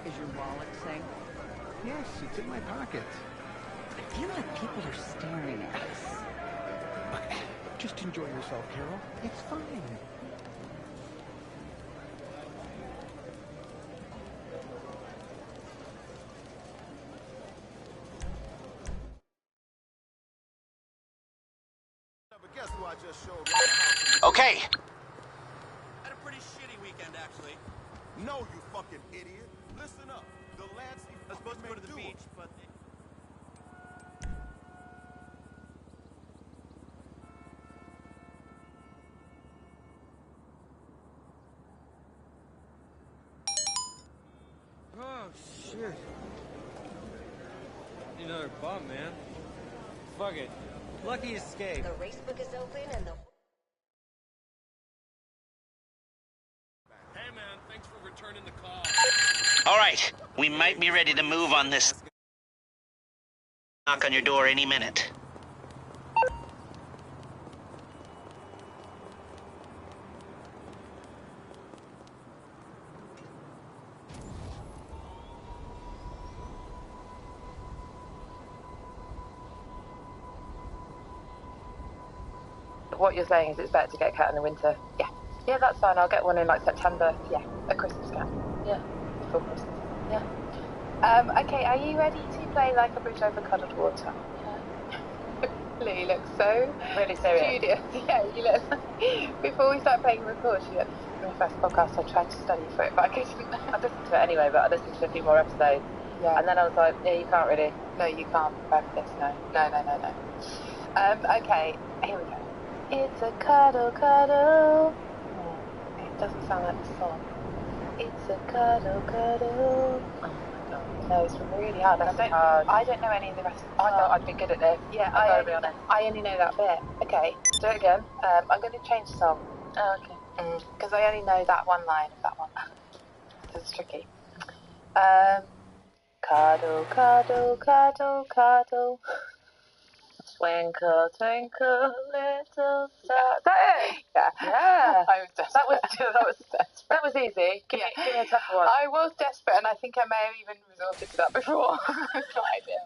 Is your wallet safe? Yes, it's in my pocket. I feel like people are staring at us. Just enjoy yourself, Carol. It's fine. Okay. Had a pretty shitty weekend, actually. No, you fucking idiot. Listen up. The lads I was supposed to go to the beach, but... Oh, shit. Another bum, man. Fuck it. Lucky escape. The race book is open and the... Hey, man, thanks for returning the call. All right. We might be ready to move on this. Knock on your door any minute. What you're saying is it's better to get a cat in the winter? Yeah. Yeah, that's fine. I'll get one in like September. Yeah, a Christmas cat. Yeah, before Christmas. Yeah. Okay, are you ready to play like a bridge over cuddled water? Yeah. Lou looks so really serious. Studious. Yeah, you look. Before we start playing record, she looked. My first podcast, I tried to study for it, but I couldn't. I listened to it anyway, but I listened to a few more episodes. Yeah. And then I was like, yeah, you can't really. No, you can't prepare for this. No. Okay, here we go. It's a cuddle, cuddle. Oh, it doesn't sound like the song. It's a cuddle, cuddle. Oh my god. No, it's really hard. I don't know any of the rest of the song. I thought I'd be good at this. Yeah, I gotta be honest. I only know that bit. Okay, do it again. I'm going to change the song. Oh, okay. Because I only know that one line of that one. This is tricky. Cuddle, cuddle, cuddle, cuddle. Twinkle, twinkle, little star. Is that it? Yeah. Yeah. I was desperate. That was easy. Give me a tougher one. I was desperate, and I think I may have even resorted to that before. No idea.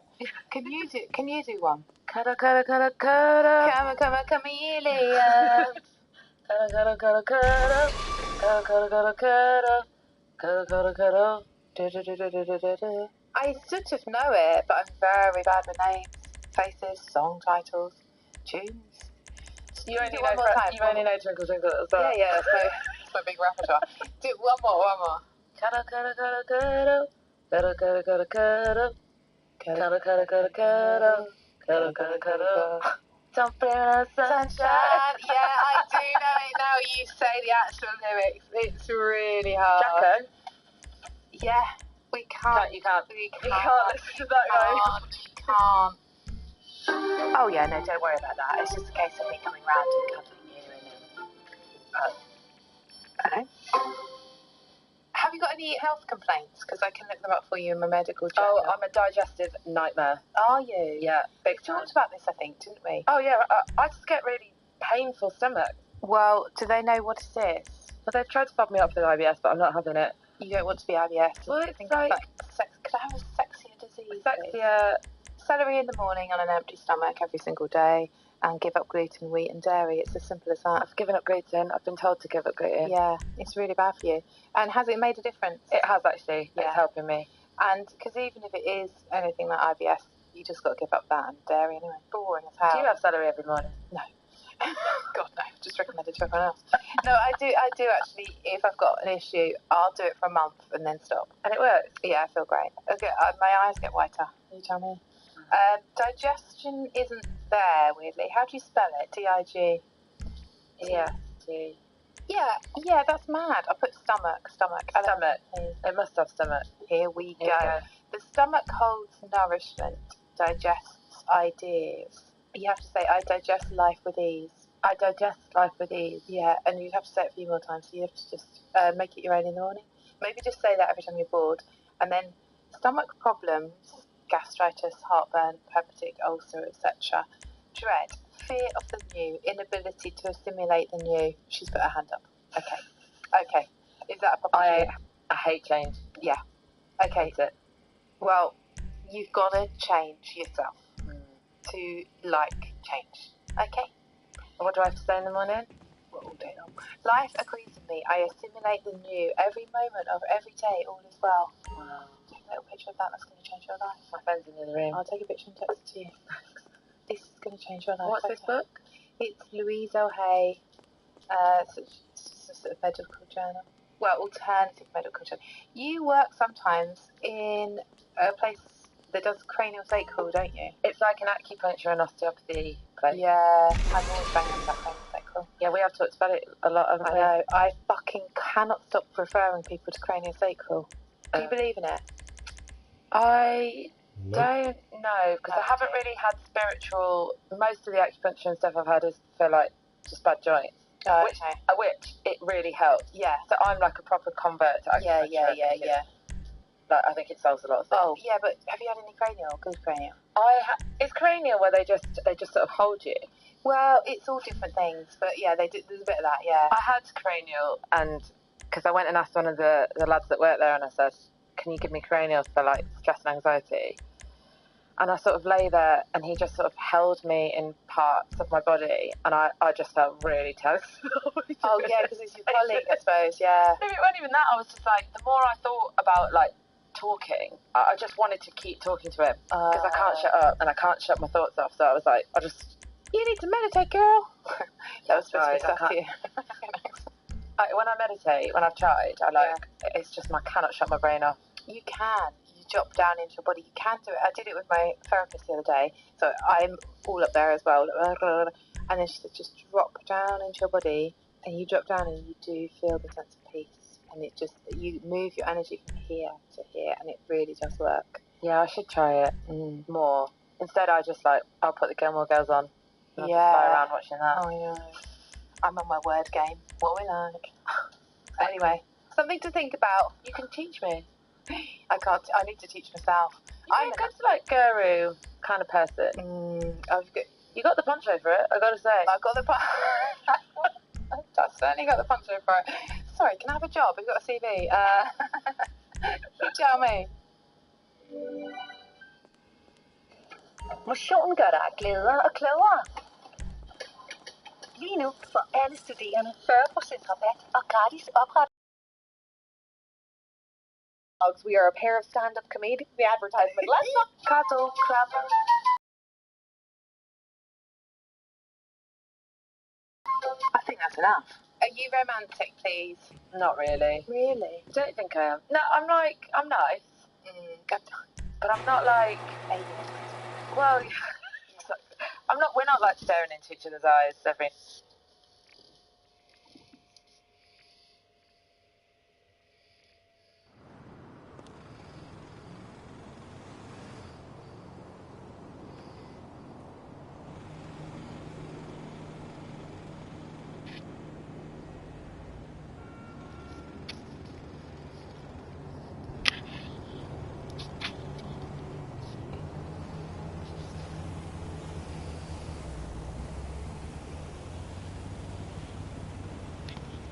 Can you do one? Cuddle, cuddle, cuddle, cuddle. Come, chameleon. Cuddle, cuddle, cuddle, cuddle. Cuddle, cuddle, cuddle, cuddle. Cuddle, cuddle, cuddle. Do. I sort of know it, but I'm very bad with names. Faces, song titles, tunes. You only know Twinkle Twinkle at the start. Yeah, so it's my big repertoire. Do one more. Cuddle, cuddle, cuddle, cuddle. Cuddle, cuddle, cuddle, cuddle. Cuddle, cuddle, cuddle, cuddle. Cuddle, cuddle, cuddle. Don't blame the sunshine. Yeah, I do know it now. You say the actual lyrics. It's really hard. Jacko? Yeah, we can't. You can't listen to that guy. We can't. Oh yeah, no, don't worry about that. It's just a case of me coming round and cuddling you and hello. Have you got any health complaints? Because I can look them up for you in my medical journal. Oh, I'm a digestive nightmare. Are you? Yeah, big time. We talked about this, I think, didn't we? Oh yeah, I just get really painful stomach. Well, do they know what it is? Well, they've tried to pop me up with IBS, but I'm not having it. You don't want to be IBS? Well, it's like could I have a sexier disease? Sexier. Celery in the morning on an empty stomach every single day, and give up gluten, wheat and dairy. It's as simple as that. I've given up gluten. I've been told to give up gluten. Yeah, it's really bad for you. And has it made a difference? It has actually. Yeah. It's helping me. And because even if it is anything like IBS, you just got to give up that and dairy anyway. Boring as hell. Do you have celery every morning? No. God no, just recommend it to everyone else. No, I do actually. If I've got an issue, I'll do it for a month and then stop. And it works? Yeah, I feel great. Okay, my eyes get whiter. Can you tell me? Digestion isn't there, weirdly. How do you spell it? D-I-G? Yeah. D. Yeah, that's mad. I put stomach. Stomach. It must have stomach. Here we go. The stomach holds nourishment, digests ideas. You have to say, I digest life with ease. I digest life with ease. Yeah, and you'd have to say it a few more times. So you have to just make it your own in the morning. Maybe just say that every time you're bored. And then stomach problems, gastritis, heartburn, hepatic ulcer, etc. Dread, fear of the new, inability to assimilate the new. She's put her hand up. Okay. Is that a problem? I hate change. Yeah. Okay, well, you've got to change yourself to like change. Okay? What do I have to say in the morning? Well, all day long. Life agrees with me. I assimilate the new. Every moment of every day, all is well. Wow. Take a little picture of that. That's going to change your life. My friend's in the room. I'll take a picture and text it to you. This is going to change your life. What's this book? It's Louise O'Hay. It's a sort of medical journal. Well, alternative medical journal. You work sometimes in a place that does cranial sacral, don't you? It's like an acupuncture and osteopathy place. Yeah, I'm always banging on about cranial sacral. Yeah, we have talked about it a lot, haven't we? I know. I fucking cannot stop referring people to cranial sacral. Do you believe in it? I don't know, because I haven't really had spiritual... Most of the acupuncture and stuff I've had is for, like, just bad joints. Which it really helps. Yeah. So I'm like a proper convert to acupuncture. Yeah. Like, I think it solves a lot of things. Oh, yeah, but have you had any cranial? Good cranial? It's cranial where they just sort of hold you. Well, it's all different things, but yeah, there's a bit of that, yeah. I had cranial, and because I went and asked one of the lads that worked there, and I said, can you give me cranial for, like, stress and anxiety? And I sort of lay there, and he just sort of held me in parts of my body, and I just felt really tense. Oh, yeah, because it's your colleague, I suppose, yeah. No, it wasn't even that. I was just like, the more I thought about, like, talking, I just wanted to keep talking to him, because I can't shut up, and I can't shut my thoughts off, so I was like, you need to meditate, girl. That was supposed to be stuff to you. When I meditate, when I've tried, it's just I cannot shut my brain off. You can. You drop down into your body. You can do it. I did it with my therapist the other day. So I'm all up there as well. And then she said, just drop down into your body. And you drop down and you do feel the sense of peace. And it just, you move your energy from here to here. And it really does work. Yeah, I should try it more. Instead, I'll put the Gilmore Girls on. And I'll just lie around watching that. Oh, yeah. I'm on my word game. What we like. Anyway, something to think about. You can teach me. I can't. I need to teach myself. I'm a good, like, guru kind of person. You got the poncho for it, I gotta say. I've got the poncho. I certainly got the poncho for it. Sorry, can I have a job? We've got a CV. You tell me. Motion gør dig gladere og klogere. Lige nu får alle studerende 40% rabat og gratis opret. We are a pair of stand-up comedians. The advertisement. Let's not cuddle, crap. I think that's enough. Are you romantic, please? Not really. Really? I don't think I am. No, I'm nice. But I'm not like... Well, we're not like staring into each other's eyes every...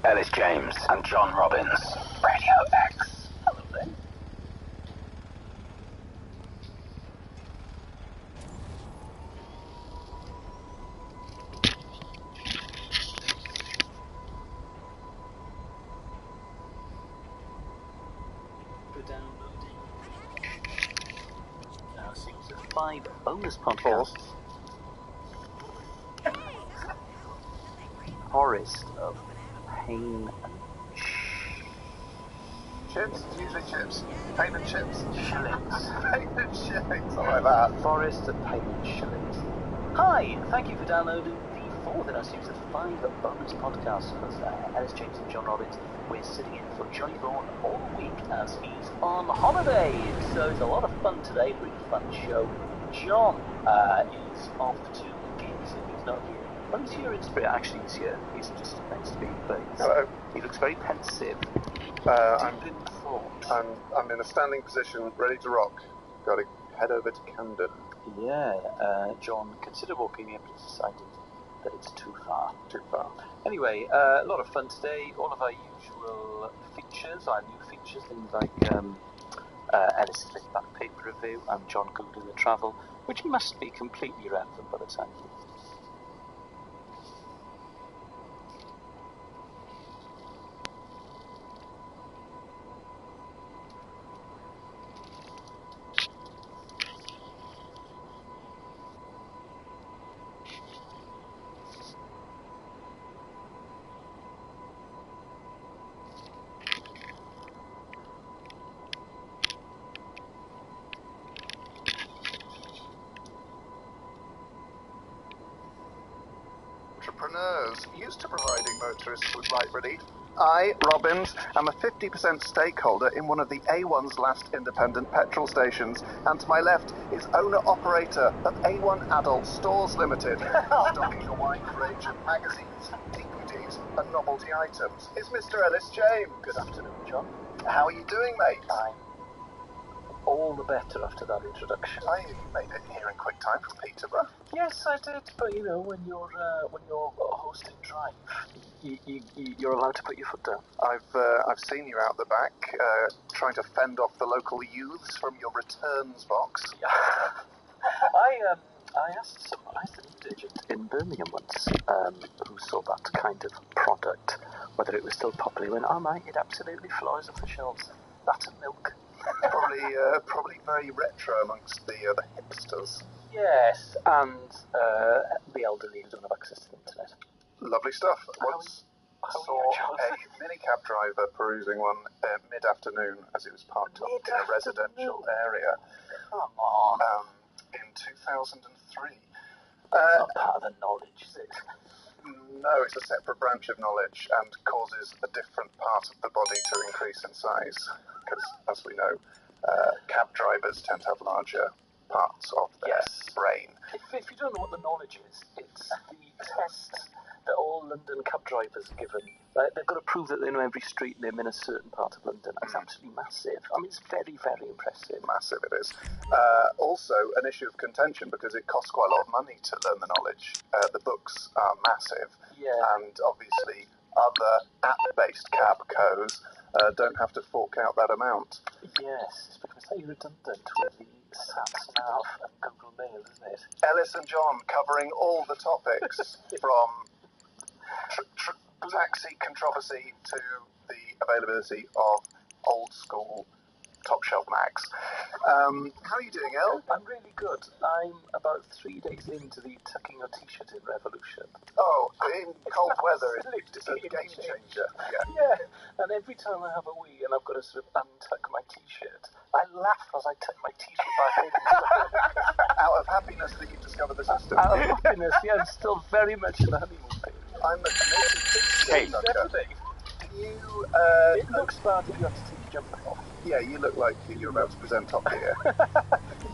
Ellis James and John Robbins. Radio X. Hello then. Now seems the 5 bonus podcasts. Forest of Pain and Chips? It's usually chips. Pain and chips. Shillings. Pain and shillings. I like that. Forest of Pain and Shillings. Hi, thank you for downloading the 4th in our series of 5 bonus podcasts. Ellis James and John Robbins. We're sitting in for Johnny Vaughan all week as he's on holiday. So it's a lot of fun today, really fun show. John is off to gigs and he's not here. Well, he's here in spirit. Actually, he's here. He's just meant to be, but he looks very pensive. I'm in a standing position, ready to rock. Got to head over to Camden. Yeah, John, consider walking here, but decided that it's too far. Too far. Anyway, a lot of fun today. All of our usual features, our new features, things like Ellis is back paper review. I'm John Gould the Travel, which must be completely irrelevant by the time. Entrepreneurs used to providing motorists with light relief. I, Robbins, am a 50% stakeholder in one of the A1's last independent petrol stations, and to my left is owner-operator of A1 Adult Stores Limited, stocking a wide range of magazines, DVDs and novelty items, is Mr. Ellis James. Good afternoon, John. How are you doing, mate? I'm all the better after that introduction. You made it here in quick time from Peterborough. Yes, I did, but you know, when you're hosting Drive, you're allowed to put your foot down. I've seen you out the back, trying to fend off the local youths from your returns box. Yeah. I asked some agent in Birmingham once, who saw that kind of product, whether it was still popular. He went, "Oh mate, it absolutely flies off the shelves. That and milk." Probably very retro amongst the hipsters. Yes, and the elderly who don't have access to the internet. Lovely stuff. Once I saw a minicab driver perusing one mid-afternoon as it was parked up in a residential area. Come on. In 2003. That's not part of the knowledge, is it? No, it's a separate branch of knowledge and causes a different part of the body to increase in size. Because, as we know, cab drivers tend to have larger parts of their brain. If you don't know what the knowledge is, it's the test that all London cab drivers are given. They've got to prove that they know every street name in a certain part of London. It's absolutely massive. I mean, it's very, very impressive. Massive it is. Also, an issue of contention because it costs quite a lot of money to learn the knowledge. The books are massive. Yeah. And obviously, other app-based cab co's don't have to fork out that amount. Yes, it's become very redundant with the SatNav and Google Mail, isn't it? Ellis and John covering all the topics from taxi controversy to the availability of old school top shelf mags. How are you doing, El? I'm really good. I'm about 3 days into the tucking your t-shirt in revolution. Oh, in cold weather, it's a game changer. Yeah, and every time I have a wee and I've got to sort of untuck my t-shirt, I laugh as I tuck my t-shirt back in. Out of happiness that you've discovered the system. Out of happiness, yeah, I'm still very much in the honeymoon phase. I'm a committed Definitely. You, it looks bad if you have to take your jumper off. Yeah, you look like you're about to present Top Gear.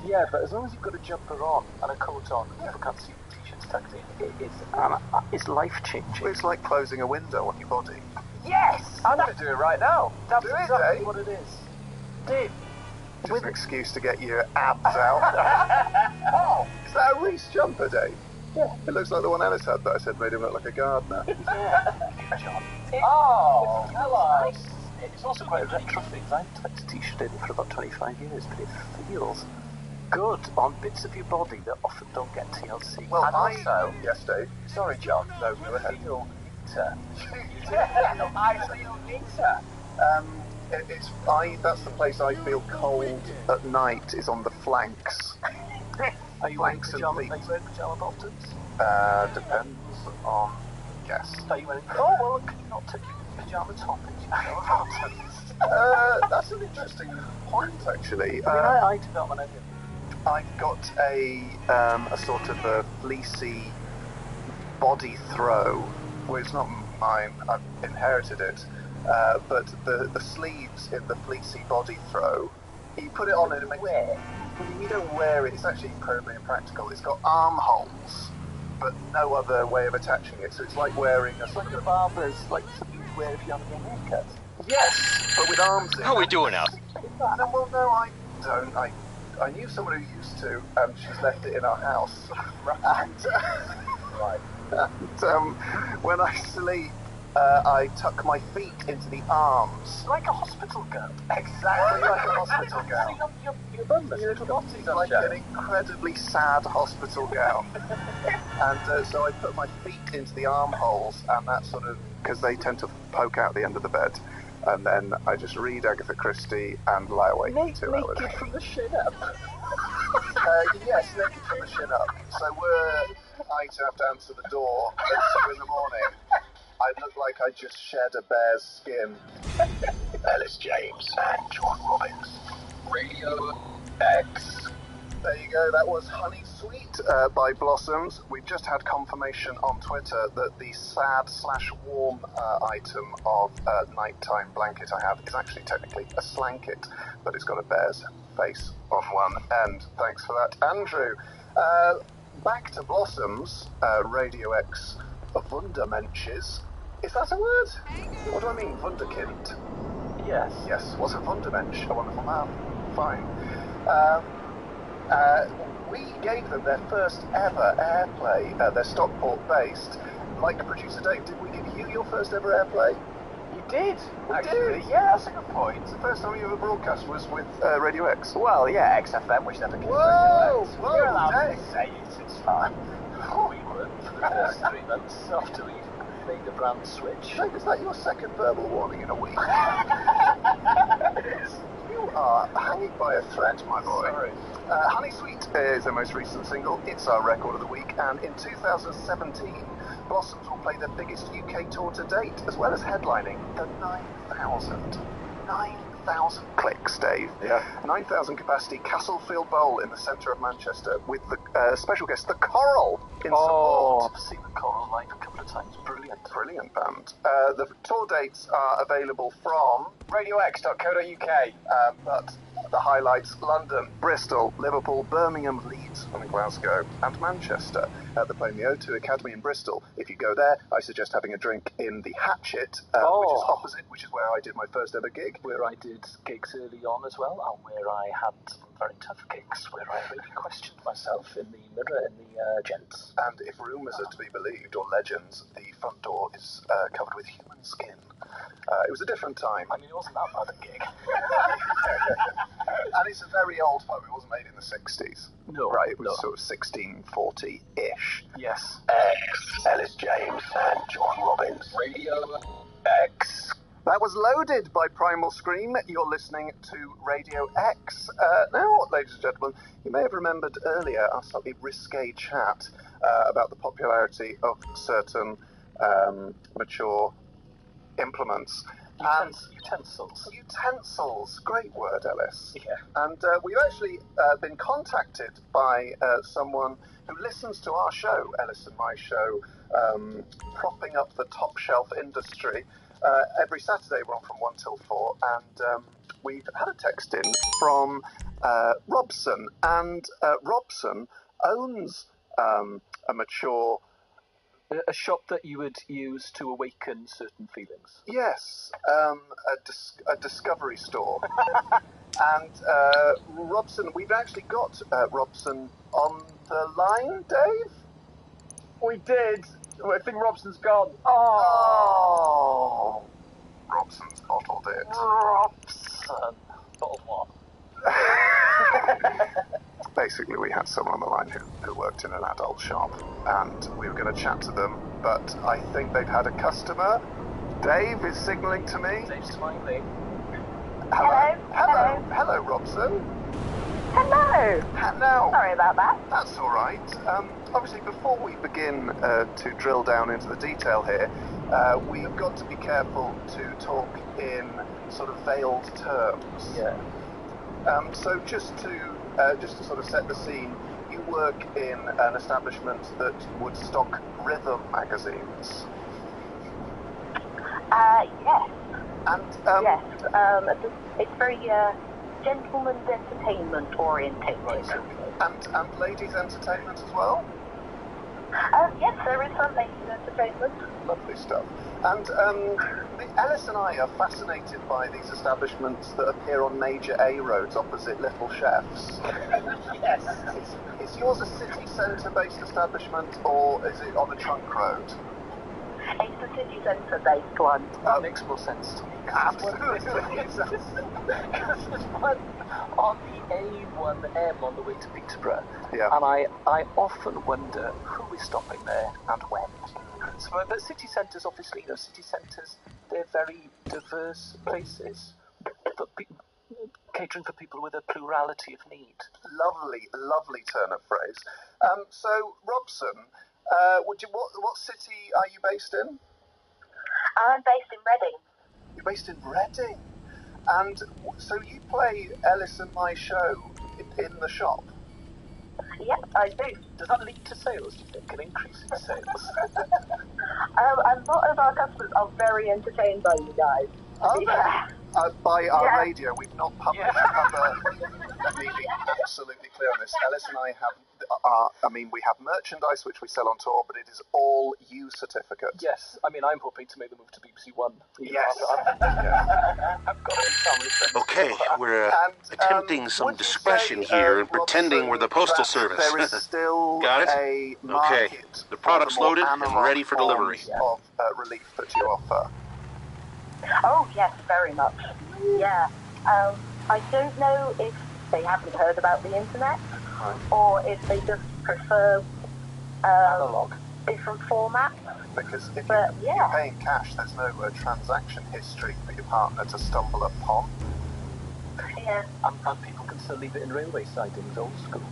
Yeah, but as long as you've got a jumper on and a coat on, people can't see the t-shirt's tucked in. It's life-changing. It's like closing a window on your body. Yes! I'm going to do it right now. That's Do it, exactly eh? what it is. Dave. Just an excuse to get your abs out. Oh, is that a Reese jumper, Dave? Yeah. It looks like the one Ellis had that I said made him look like a gardener. Yeah. John. Hello. It's also quite a retro thing. I haven't tucked a t-shirt in for about 25 years, but it feels good on bits of your body that often don't get TLC. Well, And also, yes, Dave. sorry, John. No, go ahead. Feel neater. I feel neater. That's the place I feel cold at night, is on the flanks. Are you wearing Flanks and pajama, feet. are you wearing pajama bottoms? Depends on guess. Are you wearing... Oh, well, can you not take your pajama top into pajama bottoms? That's an interesting point, actually. I do that when I do. I've got a sort of a fleecy body throw. Well, it's not mine. I've inherited it. But the sleeves in the fleecy body throw, you put it on and it makes... Where? You don't wear it. It's actually incredibly impractical. It's got armholes, but no other way of attaching it. So it's like wearing a... It's like the barbers, like you wear if you have a haircut. Yes, but with arms in. How are we doing out? No, I don't. I knew someone who used to, and she's left it in our house. And, when I sleep, I tuck my feet into the arms. Like a hospital gown. Exactly like a hospital gown. Your bum, your little bottom's on Like show. an incredibly sad hospital gown. And so I put my feet into the armholes, and that sort of, because they tend to poke out the end of the bed. And then I just read Agatha Christie and lie awake for 2 hours. Naked from the shin up. Yes, naked from the shin up. So I to have to answer the door at 2 in the morning. I look like I just shed a bear's skin. Ellis James and John Robbins. Radio X. There you go, that was Honey Sweet by Blossoms. We've just had confirmation on Twitter that the sad/warm item of nighttime blanket I have is actually technically a slanket, but it's got a bear's face on one end. Thanks for that, Andrew. Back to Blossoms, Radio X Wundermenches. Is that a word? What do I mean, Wunderkind? Yes. Yes, what's a Wundermensch? A wonderful man. Fine. We gave them their first ever airplay. They're Stockport-based. Like producer Dave, did we give you your first ever airplay? You did. We did. Yeah, that's a good point. The first time you ever broadcast was with Radio X. Well, yeah, XFM, which never came Whoa! to Whoa! You're allowed Dave. to say it, it's fine. We were for the first 3 months after we made the brand switch. Dave, is that your second verbal warning in a week? You are hanging by a thread, my boy. Sorry. Honey Sweet is their most recent single. It's our record of the week, and in 2017, Blossoms will play their biggest UK tour to date, as well as headlining the 9,000 clicks, Dave. Yeah. 9,000 capacity Castlefield Bowl in the centre of Manchester, with the special guest, the Coral, in support. I've seen the Coral live a couple of times. Brilliant band. The tour dates are available from radiox.co.uk, but the highlights: London, Bristol, Liverpool, Birmingham, Leeds, and Glasgow, and Manchester. They're playing the O2 Academy in Bristol. If you go there, I suggest having a drink in the Hatchet, which is opposite, which is where I did my first ever gig. Where I did gigs early on as well, and where I had some very tough gigs, where I really questioned myself in the mirror in the gents. And if rumours are to be believed, or legends, the front door is covered with human skin. It was a different time. I mean, it wasn't that bad a gig. And it's a very old pub. It wasn't made in the 60s. No. Right, it was sort of 1640-ish. Yes. X. Ellis James and John Robbins. Radio X. That was Loaded by Primal Scream. You're listening to Radio X. Now, ladies and gentlemen, you may have remembered earlier our slightly risque chat about the popularity of certain mature implements. And utensils. Great word, Ellis. Yeah. And we've actually been contacted by someone who listens to our show, Ellis and my show, Propping Up the Top Shelf Industry. Every Saturday we're on from 1 till 4, and we've had a text in from Robson, and Robson owns a mature... A shop that you would use to awaken certain feelings. Yes, a discovery store. And Robson, we've actually got Robson on the line, Dave? We did. I think Robson's gone. Oh! Robson's bottled it. Robson. Bottled what? Basically, we had someone on the line who worked in an adult shop, and we were going to chat to them, but I think they've had a customer. Dave is signalling to me. Dave's smiling. Hello, Robson. Hello. Now, Sorry about that. that's all right. Obviously, before we begin to drill down into the detail here, we've got to be careful to talk in sort of veiled terms. Yeah. So just to sort of set the scene, you work in an establishment that would stock rhythm magazines. Yes. And Yes. It's very gentleman's entertainment orientated. and ladies' entertainment as well. Yes, there is some ladies' entertainment. Lovely stuff. And Ellis and I are fascinated by these establishments that appear on major A roads opposite Little Chefs. Yes. Is yours a city centre based establishment, or is it on a trunk road? It's the city centre-based one. That makes more sense to me. Absolutely. Because there's one on the A1M on the way to Peterborough. Yeah. And I often wonder who is stopping there and when. So, but city centres, obviously, city centres, they're very diverse places. But catering for people with a plurality of need. Lovely, lovely turn of phrase. So, Robson, what city are you based in? I'm based in Reading. You're based in Reading. And so you play Ellis and my show in the shop? Yep, I do. Does that lead to sales, do you think? An increase in sales? A lot of our customers are very entertained by you guys. Yeah. By our radio, we've not published other. Let me be absolutely clear on this. Ellis and I have, we have merchandise which we sell on tour, but it is all U certificates. Yes, I'm hoping to make the move to BBC One. Yes. I've got to be Okay, we're attempting some discretion here and pretending we're the Postal Service. There is still Got it? a market. Okay, the product's loaded and ready for delivery. Of relief that you offer. Oh, yes, very much. Yeah. I don't know if they haven't heard about the internet or if they just prefer analog, different formats. Because if you're paying cash, there's no transaction history for your partner to stumble upon. Yeah. And people can still leave it in railway sidings, old school.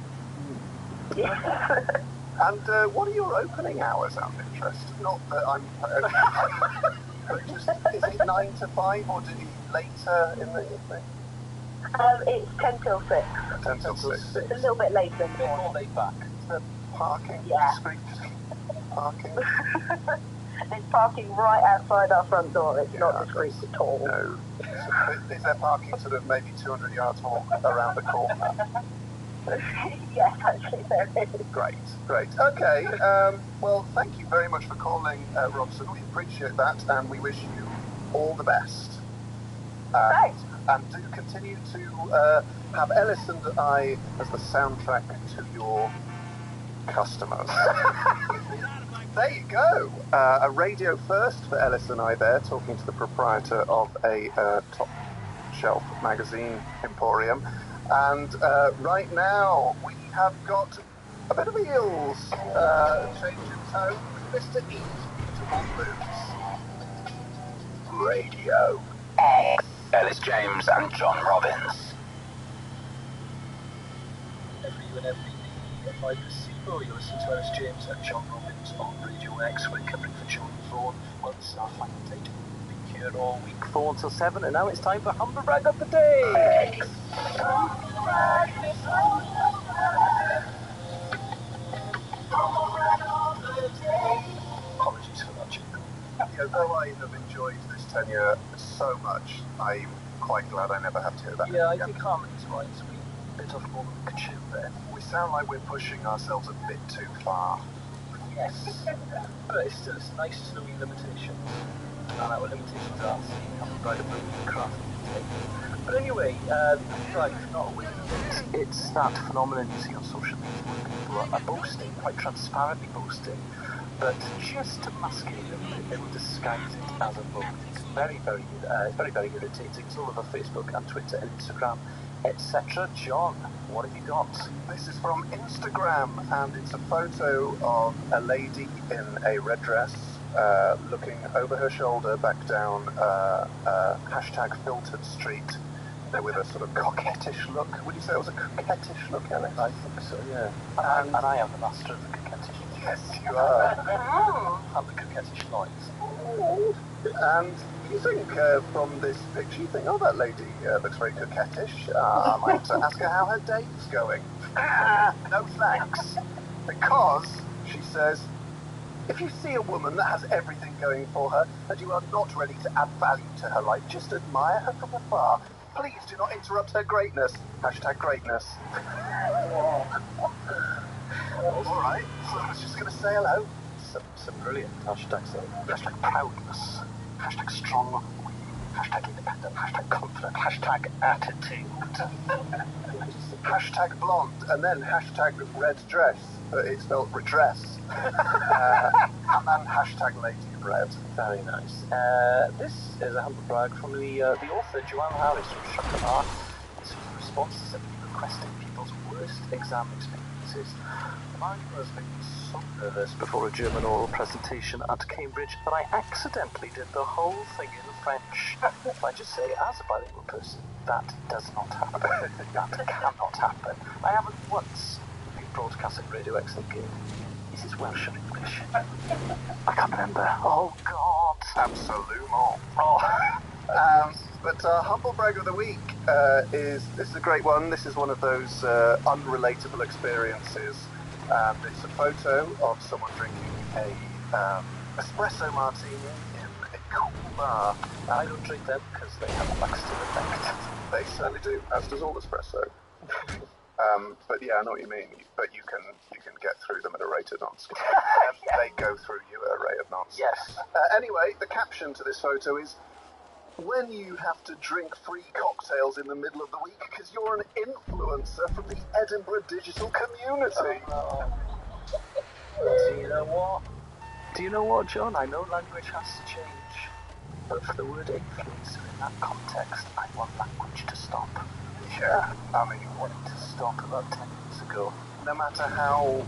Yeah. And what are your opening hours out of interest? Not that I'm... But just, is it 9 to 5 or do you later in the evening? It's 10 till 6. 10 till 6. It's a little bit later in the morning. More laid back. Is there parking? Yeah. Discreet parking? There's parking right outside our front door. It's not discreet at all. No. Is there parking sort of maybe 200 yards more around the corner? Yes, actually there is. Great. Okay, well, thank you very much for calling, Robson. We appreciate that, and we wish you all the best. Thanks. And do continue to have Ellis and I as the soundtrack to your customers. There you go. A radio first for Ellis and I there, talking to the proprietor of a top-shelf magazine emporium. And right now, we have got a bit of eels. Change in tone, Mr. E. Beautiful Blues. Radio X. Ellis James and John Robbins. Every you and every day, by Placebo, you listen to Ellis James and John Robbins on Radio X. We're covering for John Vaughan. Well, it's our final day to be here all week 4 until 7, and now it's time for Humble Brag of the Day. Apologies for that, jingle. Though I have enjoyed this tenure so much, I'm quite glad I never have to hear that. Yeah, I think harmony's right. We bit off more than we could chew there. We sound like we're pushing ourselves a bit too far. Yes. But it's still a nice to know your limitations. And our limitations are seeing Humble Brag of the craft. But anyway, right, not a win. It's that phenomenon you see on social media where people are boasting, quite transparently boasting, but just to mask it a little bit, they will disguise it as a vote. It's very, very irritating. It's all over Facebook and Twitter and Instagram, etc. John, what have you got? This is from Instagram, and it's a photo of a lady in a red dress, looking over her shoulder back down hashtag filtered street with a sort of coquettish look. Would you say it was a coquettish look, Ellis? I think so, yeah. And I am the master of the coquettish. Yes, you are. And the coquettish noise. And you think from this picture, you think, oh, that lady looks very coquettish. I might ask her how her day's going. No thanks. Because, she says, if you see a woman that has everything going for her and you are not ready to add value to her life, just admire her from afar. Please do not interrupt her greatness. Hashtag greatness. All right, so I was just going to say hello. Some brilliant hashtags there. Hashtag proudness. Hashtag strong. Hashtag independent. Hashtag confident. Hashtag attitude. Hashtag blonde. And then hashtag red dress. But it's spelled redress. And then hashtag lady. bread. Very nice. This is a humble brag from the author, Joanne Harris from Shukramar. This was a response to somebody requesting people's worst exam experiences. Mine was being so nervous before a German oral presentation at Cambridge that I accidentally did the whole thing in French. If I just say, as a bilingual person, that does not happen. That cannot happen. I haven't once been broadcasting Radio X thinking, is this Welsh or English? I can't remember. Oh, God. Absolument. Oh. But humble brag of the week this is a great one. This is one of those unrelatable experiences. It's a photo of someone drinking a espresso martini in a cool bar. I don't drink them because they have a laxative effect. They certainly do, as does all espresso. But yeah, I know what you mean. But you can get through them at a rate of knots. Yeah. They go through you at a rate of knots. Yes. Anyway, the caption to this photo is, when you have to drink free cocktails in the middle of the week because you're an influencer from the Edinburgh digital community. Do you know what? Do you know what, John? I know language has to change, but for the word influencer in that context, I want language to stop. Yeah, I mean, I wanted to stop about 10 minutes ago. no matter how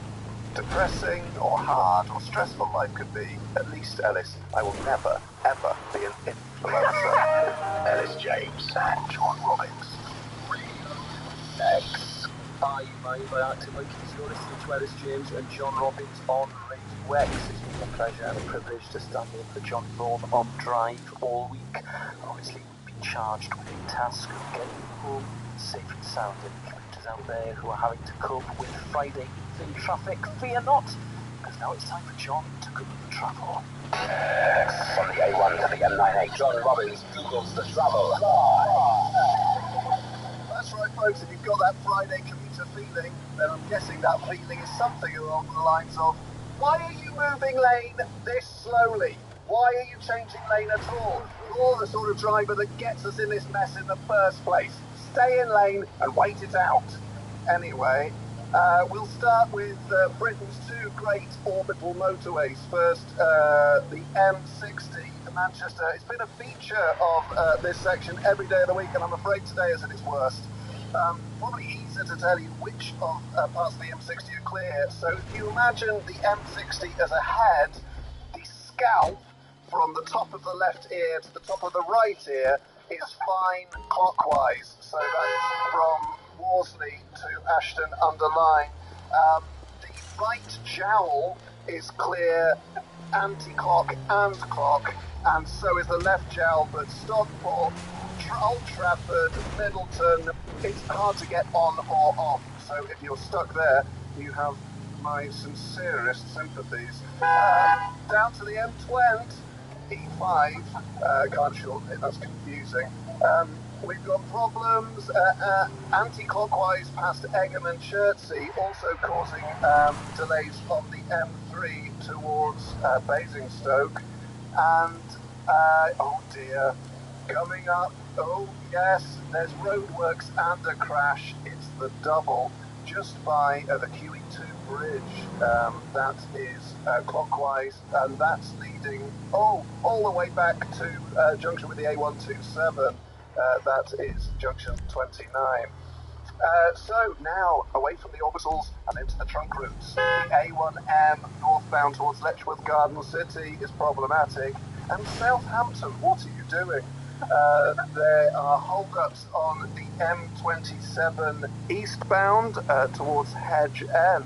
depressing or hard or stressful life could be, at least, Ellis, I will never, ever be an influencer. Ellis James and John Robbins. X. Hi, by acting like you're listening to Ellis James and John Robbins on Radio X. It's been a pleasure and a privilege to stand in for John Vaughan on Drive all week. Obviously, we've been charged with the task of getting home safe and sound. Any commuters out there who are having to cope with Friday evening traffic, fear not, because now it's time for John to go the travel. From the A1 to the M98, John Robbins Googles the travel. That's right, folks, if you've got that Friday commuter feeling, then I'm guessing that feeling is something along the lines of, why are you moving lane this slowly? Why are you changing lane at all? You're the sort of driver that gets us in this mess in the first place. Stay in lane and wait it out. Anyway, we'll start with Britain's two great orbital motorways. First, the M60 to Manchester. It's been a feature of this section every day of the week, and I'm afraid today is at its worst. Probably easier to tell you which of parts of the M60 are clear. So if you imagine the M60 as a head, the scalp from the top of the left ear to the top of the right ear is fine clockwise. So that's from Worsley to Ashton-under-Lyne. The right jowl is clear anti-clock and clock, and so is the left jowl, but Stockport, Old Trafford, Middleton, it's hard to get on or off. So if you're stuck there, you have my sincerest sympathies. Down to the M20, E5, can't shorten it, that's confusing. We've got problems anti-clockwise past Egham and Chertsey, also causing delays on the M3 towards Basingstoke. And, oh dear, coming up, oh yes, there's roadworks and a crash. It's the double just by the QE2 bridge. That is clockwise, and that's leading all the way back to junction with the A127. That is junction 29. So now, away from the orbitals and into the trunk routes. The A1M northbound towards Letchworth Garden City is problematic. And Southampton, what are you doing? There are hold-ups on the M27 eastbound towards Hedge End.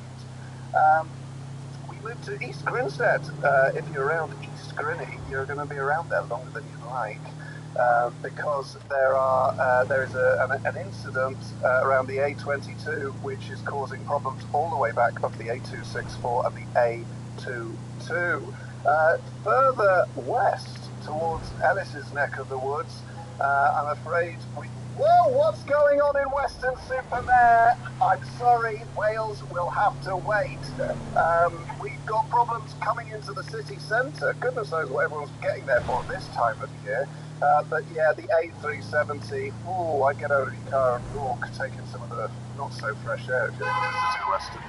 We move to East Grinstead. If you're around East Grinny, you're going to be around there longer than you'd like. Because there is an incident around the A22 which is causing problems all the way back up the A264 and the A22. Further west towards Ellis's neck of the woods, I'm afraid whoa, what's going on in Weston-super-Mare? I'm sorry, Wales will have to wait. We've got problems coming into the city centre. Goodness knows what everyone's getting there for this time of year. But yeah, the A370, I'd get out of your car and walk, taking some of the not so fresh air if you're in the city western.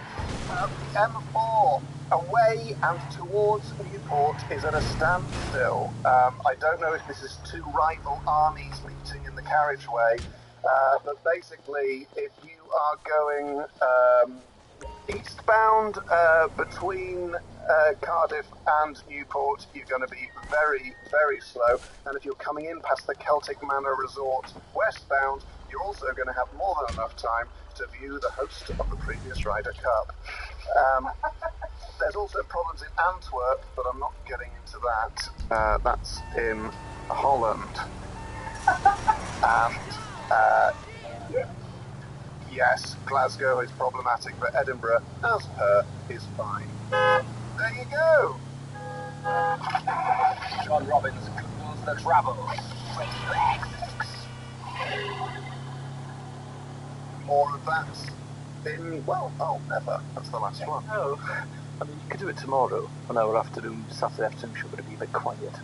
The M4 away and towards Newport is at a standstill. I don't know if this is two rival armies meeting in the carriageway, but basically, if you are going eastbound between Cardiff and Newport, you're going to be very, very slow. And if you're coming in past the Celtic Manor Resort westbound, you're also going to have more than enough time to view the host of the previous Ryder Cup. There's also problems in Antwerp, but I'm not getting into that. That's in Holland. And yes, Glasgow is problematic, but Edinburgh, as per, is fine. There you go. John Robbins goes the travel. More of that in, well, oh, never. That's the last one. No, I mean, you could do it tomorrow, an hour afternoon, Saturday afternoon, show, but it'd be a bit quiet.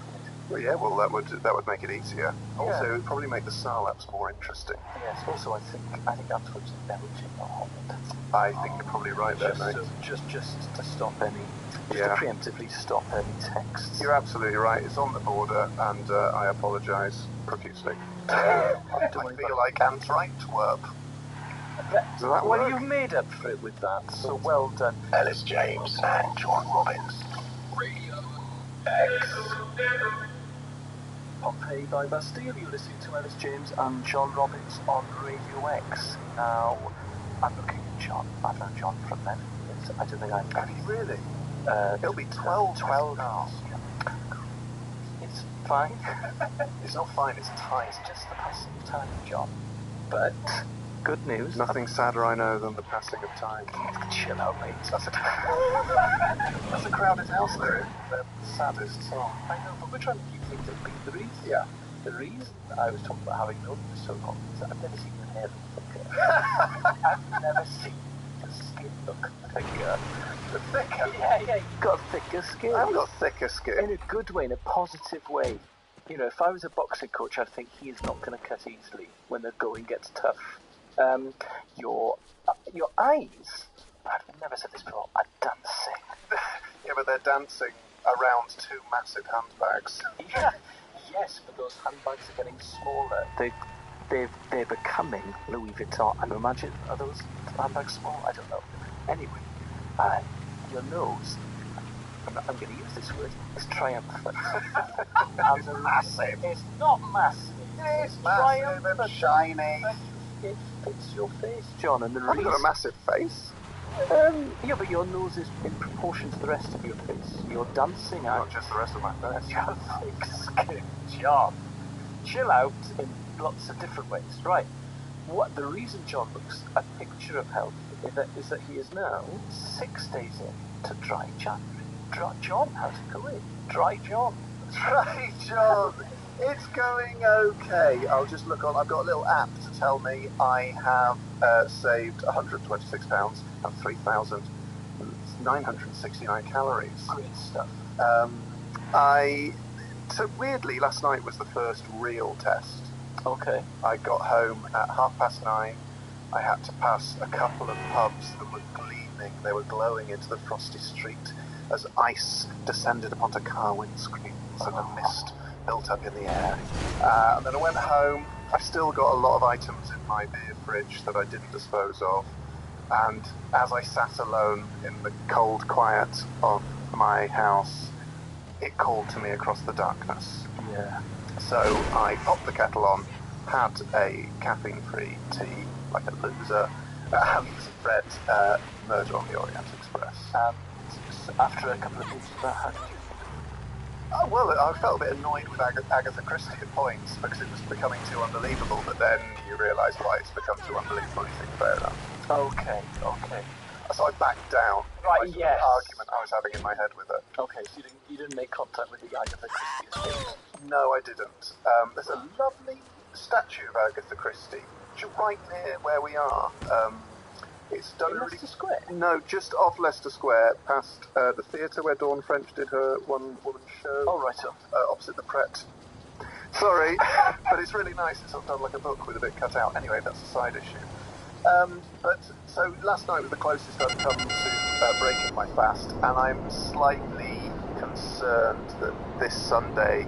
Well, yeah, well, that would make it easier. Also, it would probably make the Sarlaps more interesting. Yes, also, I think Antwerp's in Belgium, not Holland. I think you're probably right there, mate. Just to stop any, to preemptively stop any texts. You're absolutely right. It's on the border, and I apologise profusely. I feel like Antwerp. Does that well, work? you've made up for it with that, so well done. Ellis James and John Robbins. Radio X. Pompeii by Bastille, you're listening to Ellis James and John Robbins on Radio X. Now, I'm looking at John. I've known John for many years. I don't think I've... Have you really? It'll be 12 hours. It's fine. It's not fine, it's tight. It's just the passing of time, John. But, good news. Nothing sadder, I know, than the passing of time. Chill out, mate. That's a crowded house there. The saddest song. I know, but we're trying to keep things upbeat. The reason, the reason I was talking about having known you so long is that I've never seen your hair look thicker. I've never seen your skin look thicker. Thicker? Yeah, you've got thicker skin. I've got thicker skin. In a good way, in a positive way. You know, if I was a boxing coach, I'd think he is not going to cut easily when the going gets tough. Your eyes, I've never said this before, are dancing. Yeah, but they're dancing around two massive handbags. Yeah, yes, but those handbags are getting smaller. They're becoming Louis Vuitton. I imagine, are those handbags small? I don't know. Anyway, your nose, I'm going to use this word, is triumphant. Massive. It's not massive. It is massive and shiny. It fits your face, John, and the I've got a massive face. Yeah, but your nose is in proportion to the rest of your face. You're dancing out. Not just the rest of my face. Your thick skin, John. Chill out in lots of different ways. Right. What the reason John looks a picture of health is that he is now 6 days in to Dry January. John, how's it going? Dry John. Dry John. It's going okay. I'll just look on. I've got a little app to tell me I have saved £126 and 3,969 calories. Great stuff. So weirdly, last night was the first real test. Okay. I got home at 9:30. I had to pass a couple of pubs that were gleaming. They were glowing into the frosty street as ice descended upon a car windscreens and a mist built up in the air. And then I went home. I've still got a lot of items in my beer fridge that I didn't dispose of. And as I sat alone in the cold quiet of my house, it called to me across the darkness. Yeah. So I popped the kettle on, had a caffeine-free tea, like a loser, and read Murder on the Orient Express. After a couple of pages of that, how did you? Oh, well, I felt a bit annoyed with Agatha Christie at points because it was becoming too unbelievable, but then you realise why it's become too unbelievable, you think, fair enough. Okay. So I backed down Right, the argument I was having in my head with her. Okay, so you didn't make contact with the Agatha Christie estate? No, I didn't. There's a lovely statue of Agatha Christie right near where we are. It's done in really... Leicester Square? No, just off Leicester Square, past the theatre where Dawn French did her one-woman show. Oh, right up. Opposite the Pret. Sorry, but it's really nice. It's done like a book with a bit cut out. Anyway, that's a side issue. But so last night was the closest I've come to breaking my fast, and I'm slightly concerned that this Sunday,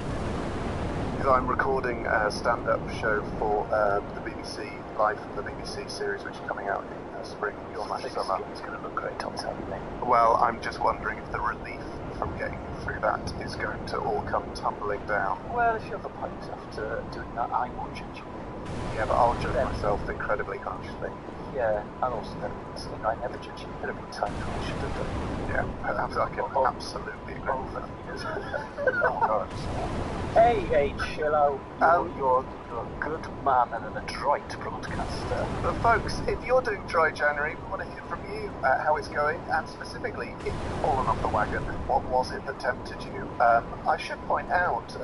because I'm recording a stand-up show for the BBC, live from the BBC series, which is coming out in spring, your match summer. It's going to look great on television. Well, I'm just wondering if the relief from getting through that is going to all come tumbling down. Well, if you have a pint after doing that, I won't judge you. Yeah, but I'll judge myself incredibly harshly. Yeah, and also then, I never judge you. There have been times when I should have done. Yeah, I can absolutely agree with that. Oh, God. Hey, chill out. You're a good man and an adroit broadcaster. But folks, if you're doing Dry January, we want to hear from you how it's going, and specifically, if you've fallen off the wagon, what was it that tempted you? I should point out,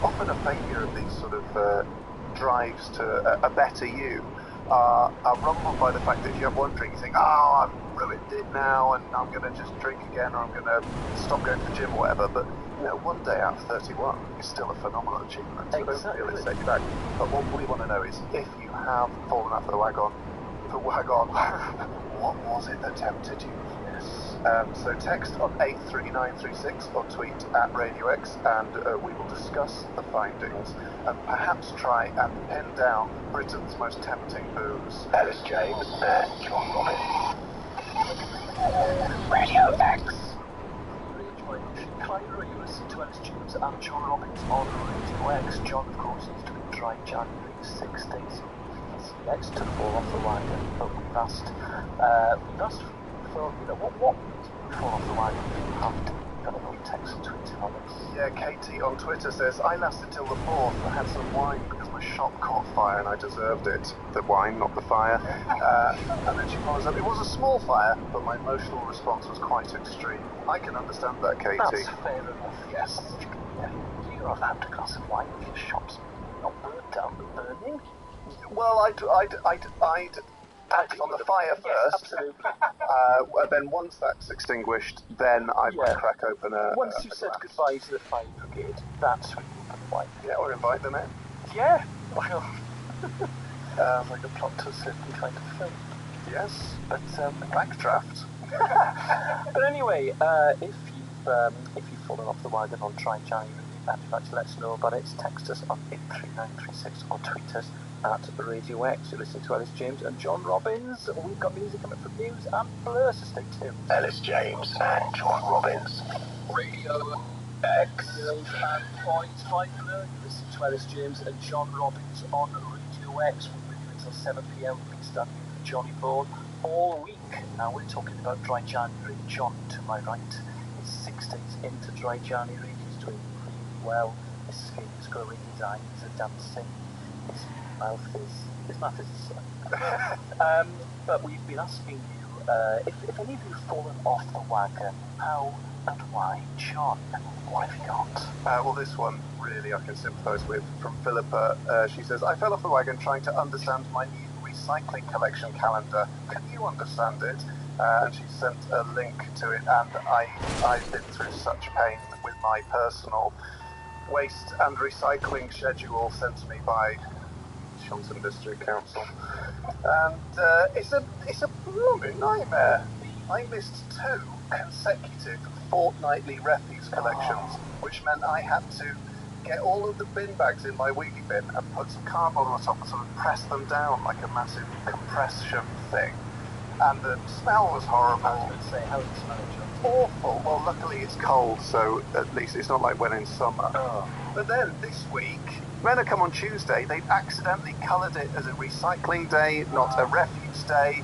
often a failure of these sort of drives to a better you are rumbled by the fact that if you have one drink, you think, oh, I've ruined it now, and I'm going to just drink again, or I'm going to stop going to the gym or whatever. But one day out of 31 is still a phenomenal achievement. So don't feel it's set you back. But what we want to know is if you have fallen off the wagon, what was it that tempted you? So text on 83936 or tweet at RadioX, and we will discuss the findings and perhaps try and pin down Britain's most tempting booze. Ellis James and John Robbins. Radio X. Kyra, you listen to Ellis James and John Robbins on Radio X. John, of course, is doing Dry January 6 days. He's yet to fall off the wagon, but we've asked for, what fall off the wagon you have to kind of text and tweet on it. Yeah, Katie on Twitter says, I lasted till the 4th. I had some wine because my shop caught fire and I deserved it. The wine, not the fire. And then she follows up, it was a small fire, but my emotional response was quite extreme. I can understand that, Katie. That's fair enough, yes. You have had a glass of wine if your shop's not burned down but burning. Well, I'd act on the fire first. Yes, absolutely. Then once that's extinguished, then I might crack open a Once you've said goodbye to the fire brigade, that's when you open the wine. Yeah, or invite them in. Yeah, well, like a plot to a certain kind of film. Yes, but backdraft. But anyway, if you've fallen off the wagon on Dry January, and you'd like to let us know about it, text us on 83936 or tweet us at Radio X. You listen to Ellis James and John Robbins. We've got music coming from news and blur, so stay tuned. Ellis James and John Robbins. Radio X. And Points 5 Blur. You listen to Ellis James and John Robbins on Radio X. We're with you until 7 p.m. We've been standing in for Johnny Bourne all week. Now we're talking about Dry January. John, to my right, is 6 days into Dry January. He's doing really well. His skin is glowing, his eyes are dancing, his mouth is but we've been asking you if any of you have fallen off the wagon, how and why. John, what have you got? Well, this one really I can sympathise with, from Philippa. She says, I fell off the wagon trying to understand my new recycling collection calendar. Can you understand it? And she sent a link to it, and I've been through such pain with my personal waste and recycling schedule sent to me by Shonton District Council, and it's a blooming nightmare. I missed 2 consecutive fortnightly refuse collections, which meant I had to get all of the bin bags in my wheelie bin and put some cardboard on top and sort of press them down like a massive compression thing. And the smell was horrible. I was going to say, how did it smell, John? Awful. Well, luckily it's cold, so at least it's not like when in summer. Oh. But then this week, when I come on Tuesday, they've accidentally coloured it as a recycling day, not a refuse day.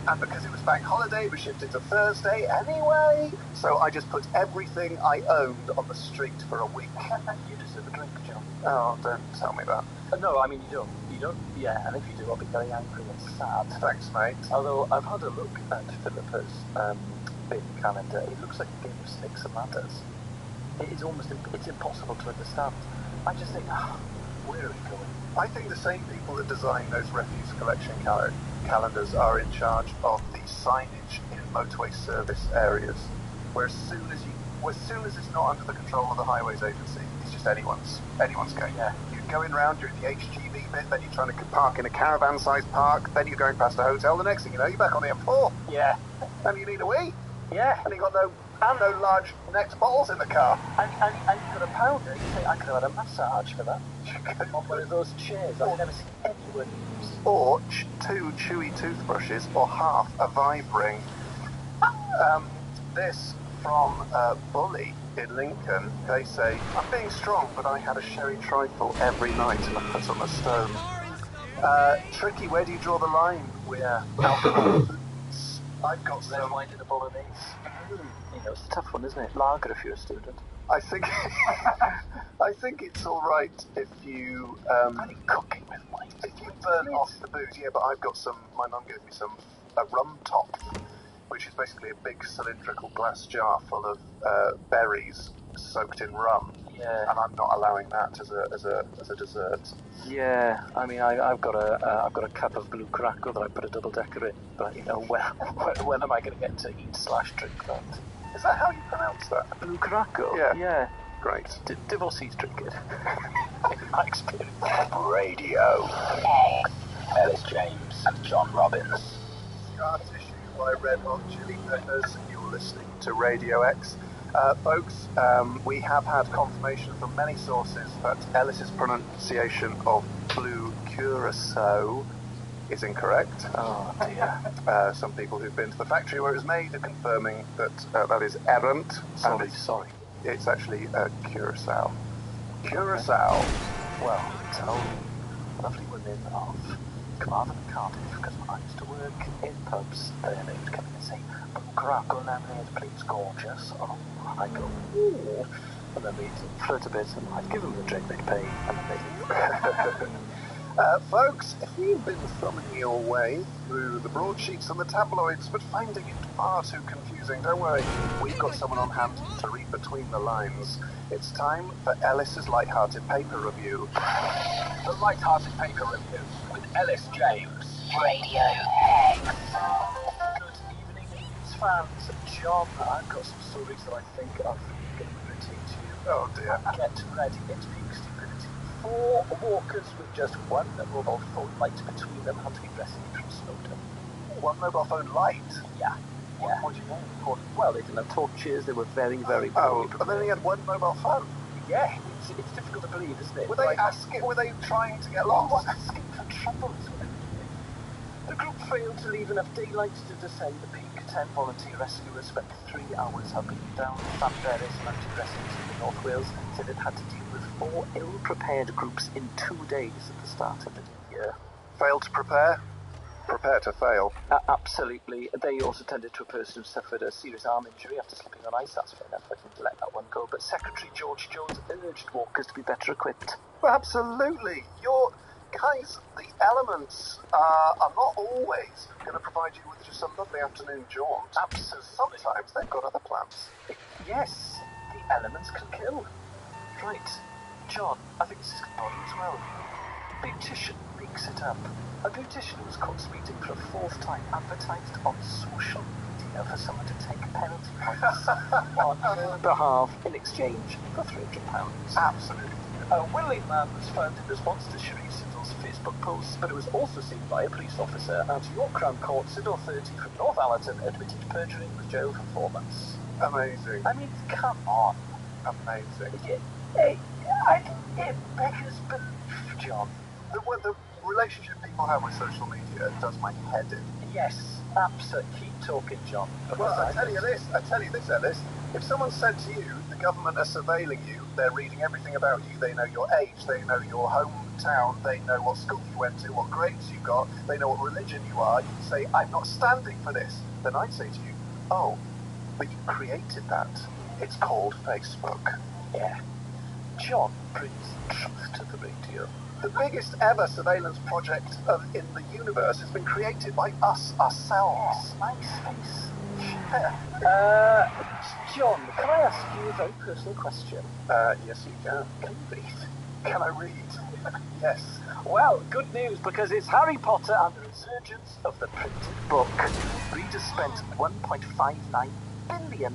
And because it was bank holiday, we shifted to Thursday anyway. So I just put everything I owned on the street for a week. You deserve a drink, John. Oh, don't tell me that. No, I mean, you don't. Yeah, and if you do, I'll be very angry and sad. Thanks, mate. Although I've had a look at Philippa's bin calendar. It looks like a game of snakes and ladders. It's impossible to understand. I just think, where are we going? I think the same people that design those refuse collection calendars are in charge of the signage in motorway service areas, where as soon as it's not under the control of the Highways Agency, it's just anyone's game. Yeah. You going round, you're in the HGV bit, then you're trying to park in a caravan-sized park, then you're going past a hotel, the next thing you know, you're back on the M4. Yeah. And you need a wee. Yeah. And you got no large necked bottles in the car. And you got a powder. You say, I could have had a massage for that. On one of those chairs I've never seen anyone use. Or 2 chewy toothbrushes, or half a vibe ring. This from Bully in Lincoln. They say, I'm being strong, but I had a sherry trifle every night and I put on a stone. Tricky, where do you draw the line with alcohol? I've got red wine in a bolognese. You know, it's a tough one, isn't it? Lager if you're a student. I think it's all right if you cooking with wine. If you burn off the booze, yeah. But I've got some. My mum gave me a rum top, which is basically a big cylindrical glass jar full of berries soaked in rum. Yeah. And I'm not allowing that as a dessert. Yeah, I mean, I've got a cup of blue crackle that I put a double decker in, but you know, when am I going to get to eat/drink that? Is that how you pronounce that? Blue crackle? Yeah. Yeah. Great. Divorcees drink it. In my experience. Radio X. Ellis James and John Robbins. Art issued by Red Hot Chili Peppers. You're listening to Radio X. Folks, we have had confirmation from many sources that Ellis's pronunciation of blue curacao is incorrect. Oh dear. Some people who've been to the factory where it was made are confirming that that is errant. Sorry. It's actually curacao. Curacao. Well, tell lovely women of Carmarthen and Cardiff, because when I used to work in pubs, they would come in and say, crackle lemonade, please, gorgeous. Oh, I go, ooh. And then we'd flirt a bit, and I'd give them the drink they'd pay, and then they'd folks, if you've been thumbing your way through the broadsheets and the tabloids, but finding it far too confusing, don't worry, we've got someone on hand to read between the lines. It's time for Ellis's Light-Hearted Paper Review. The Light-Hearted Paper Review with Ellis James. Radio X. Good evening, news fans. John, I've got some stories that I think are really going to irritate you. Oh dear. Get ready, it's peak stupidity. 4 walkers with just one mobile phone light between them had to be rescued from Snowdon. One mobile phone light? Yeah. What do you know? Well, they didn't have torches, they were very, very Oh, but then he had one mobile phone? Yeah, it's difficult to believe, isn't it? Were they trying to get lost? What, asking for trouble is what the group failed to leave enough daylight to descend the peak. 10 volunteer rescuers spent 3 hours hunting down Llanberis and anti-rescues in the North Wales, said it had to deal with 4 ill-prepared groups in 2 days at the start of the new year. Failed to prepare? Prepare to fail. Absolutely. They also tended to a person who suffered a serious arm injury after slipping on ice. That's fair enough. I think to let that one go. But Secretary George Jones urged walkers to be better equipped. Well, absolutely. Guys, the elements are not always going to provide you with just a lovely afternoon jaunt. Absolutely. Sometimes they've got other plans. Yes, the elements can kill. Right. John, I think this is good body as well. Beautician makes it up. A beautician was caught speeding for a 4th time, advertised on social media for someone to take penalty points on her behalf in exchange for £300. Absolutely. A willing man was found in response to Cherie Siddle's Facebook posts, but it was also seen by a police officer at York Crown Court. Siddle, 30, from North Allerton, admitted perjury and was jailed for 4 months. Amazing. I mean, come on. Amazing. It beggars belief, John. The relationship people have with social media does my head in. Yes, absolutely. Keep talking, John. Well, I tell you this, Ellis. If someone said to you, the government are surveilling you, they're reading everything about you, they know your age, they know your hometown, they know what school you went to, what grades you got, they know what religion you are, you say, I'm not standing for this. Then I'd say to you, oh, but you created that. It's called Facebook. Yeah. John brings truth to the radio. The biggest ever surveillance project in the universe has been created by us ourselves. MySpace. Yeah. John, can I ask you a very personal question? Yes, you can. Can you read? Can I read? Yes. Well, good news, because it's Harry Potter and the Resurgence of the Printed Book. Readers spent £1.59 billion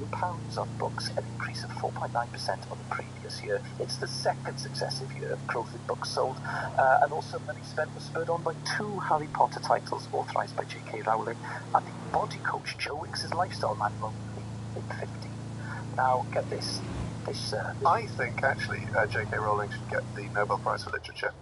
of books, an increase of 4.9% on the previous year. It's the second successive year of growth in books sold, and also money spent was spurred on by 2 Harry Potter titles authorised by J.K. Rowling and the body coach Joe Wicks's lifestyle manual in 15. Now, get this. I think, actually, J.K. Rowling should get the Nobel Prize for Literature.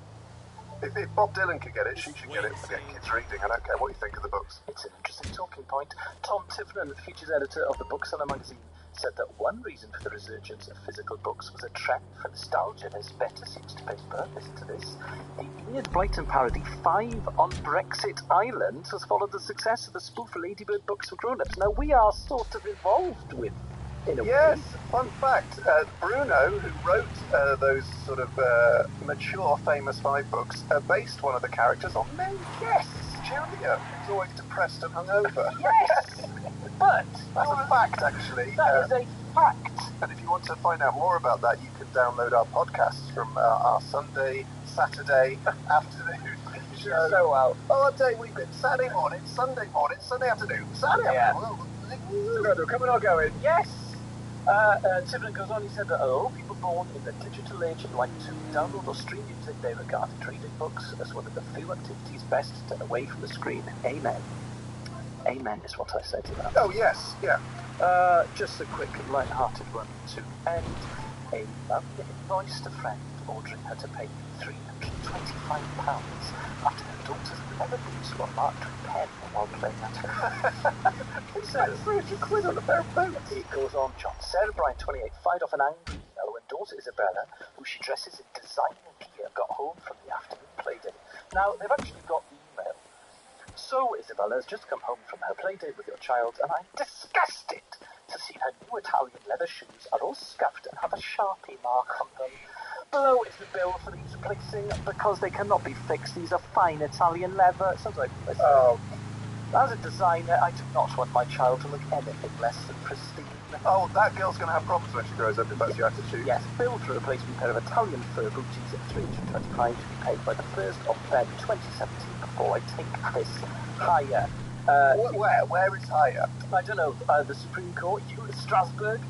If Bob Dylan could get it, she should get it for getting kids reading. I don't care what you think of the books. It's an interesting talking point. Tom Tiverton, the features editor of the Bookseller magazine, said that one reason for the resurgence of physical books was a trend for nostalgia. There's better seems to pay birth. Listen to this. The Enid Blyton parody 5 on Brexit Island has followed the success of the spoof Ladybird books for grown-ups. Now, we are sort of involved with Yes, fun fact, Bruno, who wrote those sort of mature Famous 5 books, based one of the characters on me. Yes, Julia, who's always depressed and hungover. Yes, but that's a fact, actually. That is a fact. And if you want to find out more about that, you can download our podcasts from our Sunday, Saturday afternoon. So well. Oh, what day we've been? Saturday morning, Sunday afternoon, Saturday afternoon. Coming or going? Yes. Tiverton goes on, he said that people born in the digital age like to download or stream music. They regarded reading books as one of the few activities best to away from the screen. Amen. Amen is what I say to that. Oh, yes, yeah. Just a quick light-hearted one to end. A mum invoiced a friend ordering her to pay £325 after her daughter's leather boots were marked with pen while playing at her. It's £300 on a pair of boots. It goes on, John. Sarah Bryan, 28, fired off an angry email when daughter Isabella, who she dresses in designer gear, got home from the afternoon playdate. Now, they've actually got the email. So, Isabella has just come home from her playdate with your child, and I'm disgusted to see her new Italian leather shoes are all scuffed and have a Sharpie mark on them. Below is the bill for these replacing because they cannot be fixed. These are fine Italian leather. It sounds like this. Oh. As a designer, I do not want my child to look anything less than pristine. Oh, that girl's going to have problems when she grows up if that's your attitude. Yes, bill for a replacement pair of Italian fur booties at $325 to be paid by the 1st of Feb 2017 before I take this higher. Where is higher? I don't know. The Supreme Court, Strasbourg.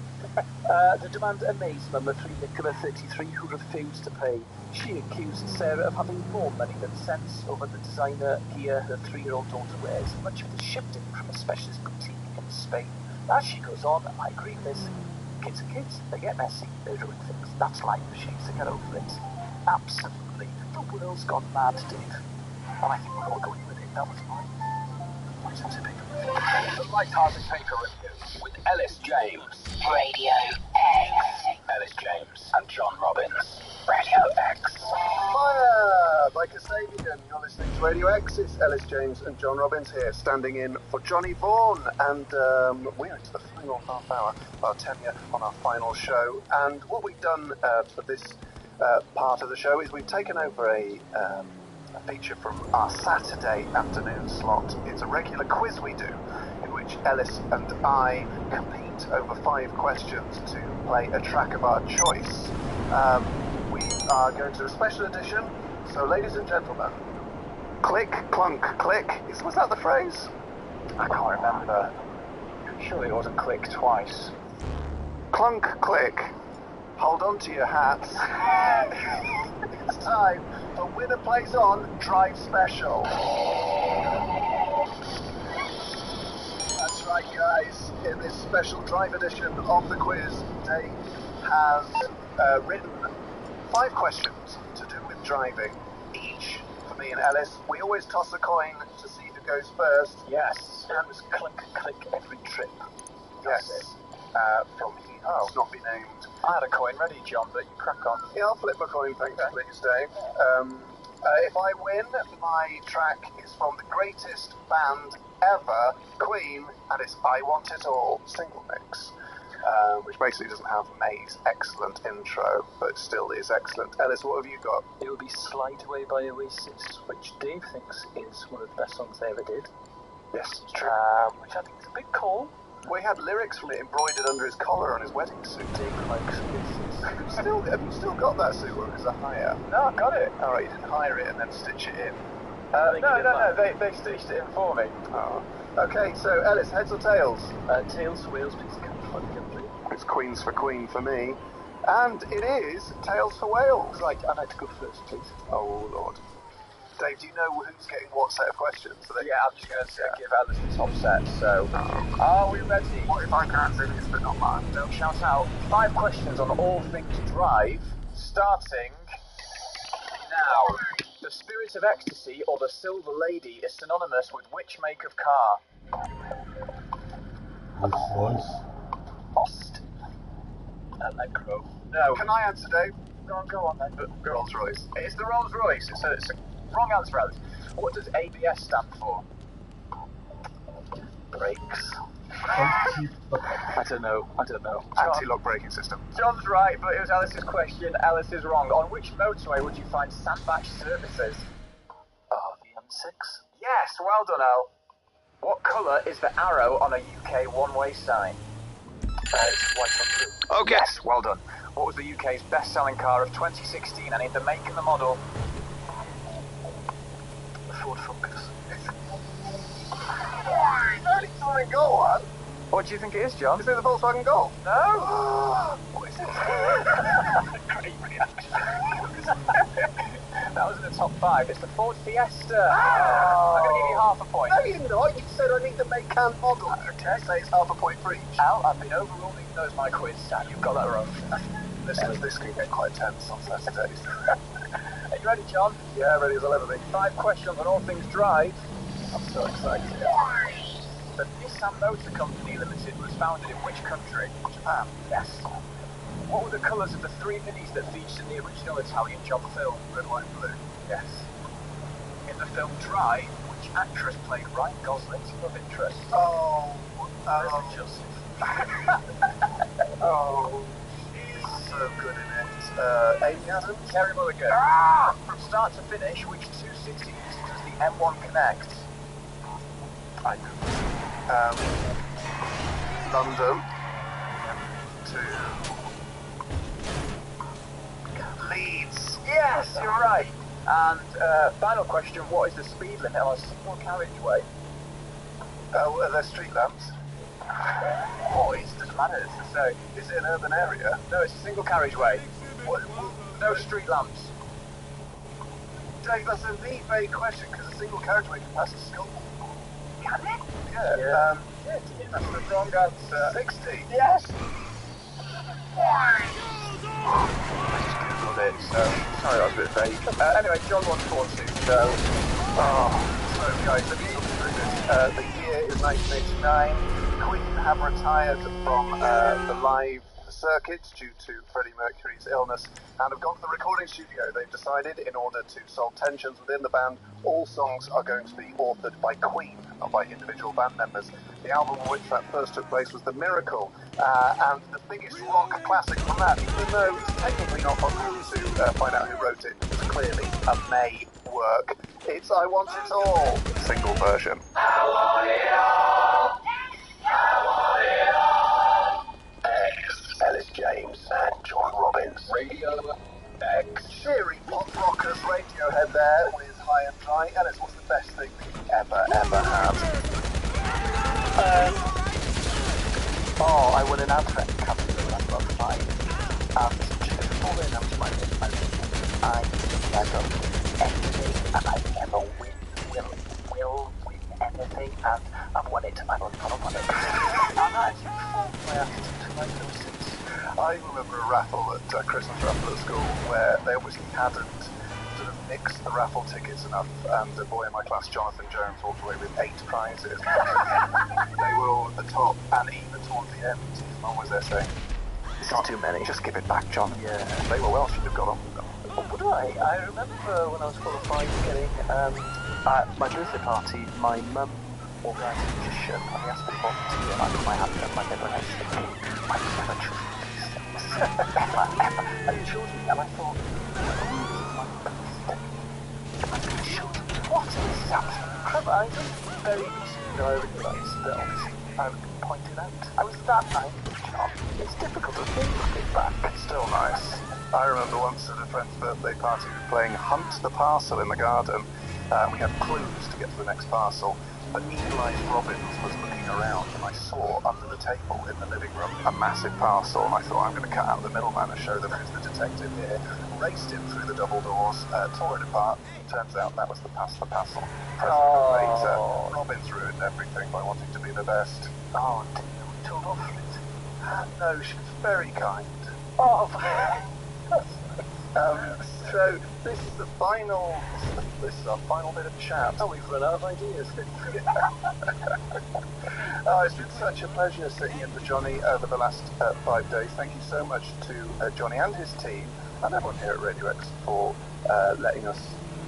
The demand amazed Mum of 3 Nicola 33 who refused to pay. She accused Sarah of having more money than sense over the designer gear her 3-year-old daughter wears, much of it is shipped in from a specialist boutique in Spain. As she goes on, I agree with this. Kids are kids, they get messy, they ruin things. That's life, she needs to get over it. Absolutely. The world's gone mad, Dave. And I think we're all going with it. That was mine. What's that big? The light-hearted paper review with Ellis James. Radio X. Ellis James and John Robbins. Radio X. Fire! Like a Sabian, you're listening to Radio X. It's Ellis James and John Robbins here, standing in for Johnny Vaughan. And we're into the final half hour of our tenure on our final show. And what we've done for this part of the show is we've taken over a feature from our Saturday afternoon slot. It's a regular quiz we do, in which Ellis and I compete over 5 questions to play a track of our choice. We are going to a special edition, so ladies and gentlemen, click, clunk, click. Was that the phrase? I can't remember. Surely it wasn't click twice. Clunk, click. Hold on to your hats. It's time for Winner Plays On Drive Special. That's right, guys. In this special drive edition of the quiz, Dave has written 5 questions to do with driving, each for me and Ellis. We always toss a coin to see who goes first. Yes. And it's clink, click every trip. Yes. From here. Oh. It's not been named. I had a coin ready, John, but you crack on. Yeah, I'll flip my coin, thanks, please, Dave. If I win, my track is from the greatest band ever, Queen, and it's I Want It All single mix, which basically doesn't have May's excellent intro, but still is excellent. Ellis, what have you got? It will be Slide Away by Oasis, which Dave thinks is one of the best songs they ever did. Yes, it's true. Which I think is a big call. We had lyrics from it embroidered under his collar on his wedding suit. Dave likes Have you still got that suit, or is it a hire? No, I got it. Alright, you didn't hire it and then stitch it in. No, they stitched it in for me. Oh. Okay, so Ellis, heads or tails? Tails for Wales, please. It's Queens for Queen for me. And it is tails for Wales. Right, I'd like to go first, please. Oh, Lord. Dave, do you know who's getting what set of questions? Yeah, I'm just going to give Alice the top set, so... Are we ready? What if I can answer this but not mine? Don't shout out. 5 questions on all things drive, starting... now. The Spirit of Ecstasy or the Silver Lady is synonymous with which make of car? Austin. Allegro. No. Can I answer, Dave? Go on then. Rolls Royce. It's the Rolls Royce. It's a wrong answer, Alice. What does ABS stand for? Brakes. I don't know. Anti-lock braking system. John's right, but it was Alice's question. Alice is wrong. On which motorway would you find sandbag services? The M6. Yes, well done, Al. What colour is the arrow on a UK one-way sign? It's white on blue. Okay. Yes, well done. What was the UK's best-selling car of 2016? I need the make and the model. The Ford Focus. Volkswagen Golf. What do you think it is, John? Is it the Volkswagen Golf? No. What is it? Great reaction. That was in the top 5. It's the Ford Fiesta. I'm going to give you half a point. No, you're not. You said I need the make and model. Okay, say it's half a point for each. Al, I've been overruled even though it's my quiz, and you've got that wrong. Listen, this can get quite tense on Saturdays. Are you ready, John? Yeah, ready as I'll ever be. 5 questions on all things drive. I'm so excited. The Nissan Motor Company Limited was founded in which country? Japan. Yes. What were the colours of the 3 minis that featured in the original Italian job film? Red, white, blue. Yes. In the film Dry, which actress played Ryan Gosling's love interest? Leslie Joseph. She's so good in it. Amy Adams? Kerry Mulligan. From start to finish, which 2 cities does the M1 connect? I know. London to Leeds. Yes, you're right. And final question, what is the speed limit on a single carriageway? Are there street lamps? It doesn't matter, so Is it an urban area? no, it's a single carriageway. No street lamps. Dave, that's a really vague question because a single carriageway can pass a school. Can it? Yeah. That's the wrong answer. 60. Yes. I just googled it, so sorry that was a bit vague. Anyway, John won 4-2, so guys, let me talk through this. The year is 1989. Queen have retired from the live circuit due to Freddie Mercury's illness and have gone to the recording studio. They've decided, in order to solve tensions within the band, all songs are going to be authored by Queen, not by individual band members. The album in which that first took place was The Miracle, and the biggest rock classic from that, even though it's technically not possible to find out who wrote it, it's clearly a May work. It's I Want It All, single version. I want it all. I want it all. Ellis James and John Robbins. Radio X. Cheery pop rockers Radiohead there with High and Dry. Ellis, what's the best thing that you've ever had? I won an outfit captain and love mine. And fall in out my I never anything and I never will win anything and I've won it. I've won it. And that's my attitude to my noses. I remember a raffle at Christmas raffle at school where they obviously hadn't sort of mixed the raffle tickets enough, and a boy in my class, Jonathan Jones, walked away with 8 prizes. They were all at the top, and even towards the end, his mum was there saying, "This is too many. Just give it back, John." Yeah. They were Welsh, you'd have got on with them. What would I remember when I was 4 or 5 getting, at my birthday party, my mum organised a magician, and he asked me to volunteer, and I put my hand up, my never nice to me. I was never chosen these things. Ever. And he chose me, and I thought, what is that? Clever. I just very recently I realised that obviously I would be pointed out. I was that naive, John. It's difficult to think looking back. Still nice. I remember once at a friend's birthday party, we were playing Hunt the Parcel in the garden, We had clues to get to the next parcel, but Eli Robbins was looking around, and I saw under the table in the living room a massive parcel, and I thought, I'm going to cut out the middleman and show them who's the detective here. Raced in through the double doors, tore it apart. Turns out that was the parcel. Later, Robbins ruined everything by wanting to be the best. Oh, dear, we told off for it. No, she's very kind. Oh, so this is the final. This is our final bit of chat. oh, we've run out of ideas. Oh, it's been such a pleasure sitting in for Johnny over the last 5 days. Thank you so much to Johnny and his team and everyone here at Radio X for letting us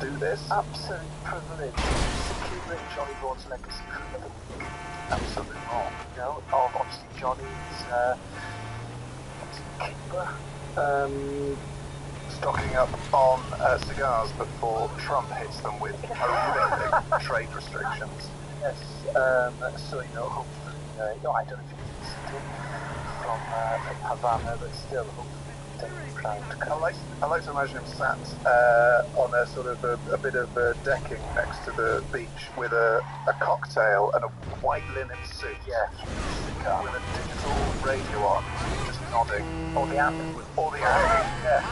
do this. Absolute privilege. Securing Johnny Vaughan's legacy for another week. Absolutely wrong. You know, obviously Johnny's keeper. Stocking up on cigars before Trump hits them with horrific trade restrictions. Yes, so, you know, hopefully, I don't know if you can listen from Havana, but still, hopefully, they're proud to come. I like to imagine him sat on a sort of a bit of decking next to the beach with a cocktail and a white linen suit. Yeah. With a digital radio on, just nodding. Or the app. Yeah.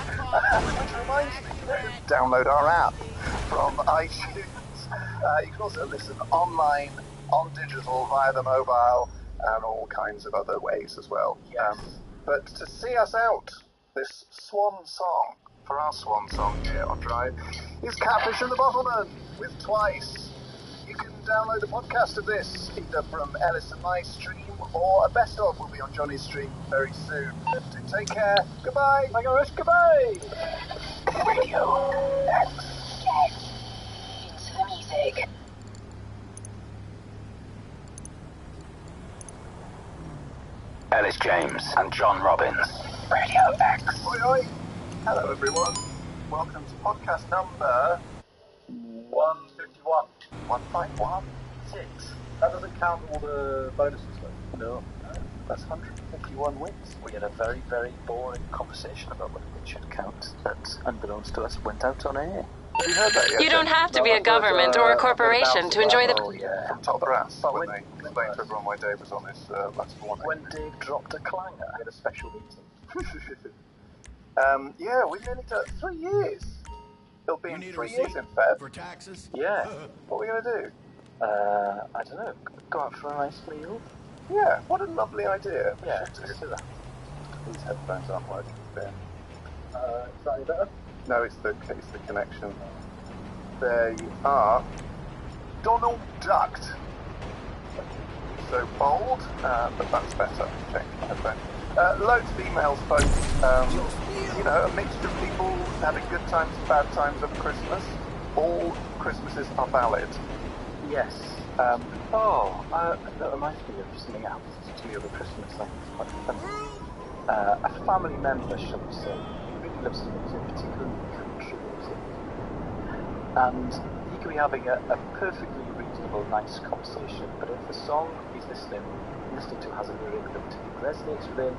Which reminds me, download our app from iTunes. You can also listen online, on digital, via the mobile, and all kinds of other ways as well. Yes. But to see us out, this swan song, for our swan song here on Drive, is Catfish and the Bottleman, with Twice. You can download the podcast of this, either from Ellis and my stream, or a best of will be on Johnny's stream very soon. Do take care. Goodbye. Thank you very much. Goodbye. Radio X. Get into the music. Ellis James and John Robbins. Radio X. Oi, oi. Hello, everyone. Welcome to podcast number 151. 151? 6. That doesn't count all the bonuses, though. No. That's 151 wins. We had a very, very boring conversation about whether it should count that, unbeknownst to us, went out on air. Have you heard that yet? You don't have to be a government or a corporation to enjoy the... Oh, yeah. From top brass, when they explained to everyone why Dave was on this last morning. When Dave dropped a clanger, we had a special meeting. Yeah, we've nearly done 3 years. It'll be in 3 years in Feb. For taxes? Yeah. What are we going to do? I don't know. Go out for a nice meal? Yeah, what a lovely idea. Yeah, let's do that. These headphones aren't working. Is that any better? No, it's the connection. There you are. Donald ducked. So bold, but that's better. Change my headphone. Loads of emails, folks. You know, a mixture of people having good times, bad times over Christmas. All Christmases are valid. Yes. That reminds me of something that happened to me over Christmas. I think it's quite funny. A family member, shall we say, who really loves music, particularly country music. And he could be having a perfectly reasonable, nice conversation, but if the song he's listening to has a lyric that resonates with him,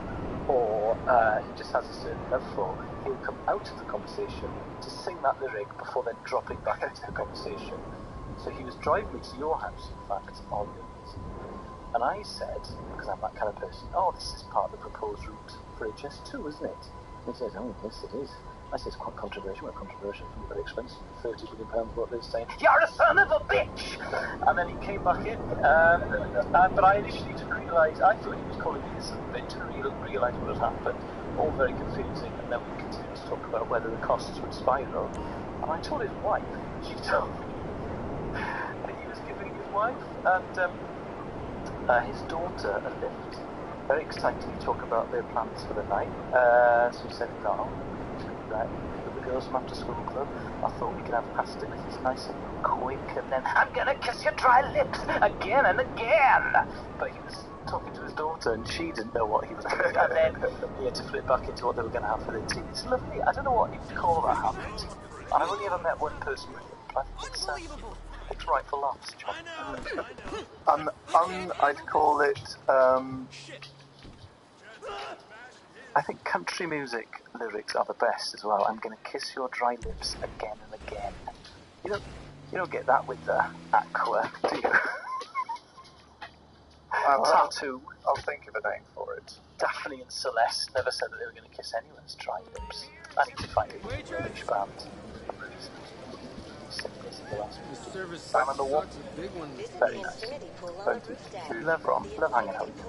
or he just has a certain love for, he'll come out of the conversation to sing that lyric before then dropping back into the conversation. So he was driving me to your house, in fact, on it. And I said, because I'm that kind of person, oh, this is part of the proposed route for HS2, isn't it? And he says, oh, yes, it is. I said, it's quite controversial. Well, controversial, very expensive. £30 million, what they're saying. You're a son of a bitch! And then he came back in. But I initially didn't realise, I thought he was calling me a son of a bitch, didn't realise what had happened. All very confusing. And then we continued to talk about whether the costs would spiral. And I told his wife, she told me that he was giving his wife and his daughter a lift. Very excited to talk about their plans for the night. So he said, no, right, with the girls from after school club, I thought we could have pasta because it's nice and quick, and then I'm gonna kiss your dry lips again and again. But he was talking to his daughter and she didn't know what he was doing, and then he had to flip back into what they were going to have for their tea. It's lovely. I don't know what you'd call that happened. I've only ever met one person with it, but I think it's right for laughs, John. I'd call it, I think country music lyrics are the best as well. I'm going to kiss your dry lips again and again. You know, You don't get that with Aqua, do you? Tattoo. I'll think of a name for it. Daphne and Celeste never said that they were going to kiss anyone's dry lips. I need to find a British band. The service Sam and the Wolf. sucks a big one. Very nice. Love hanging out with you.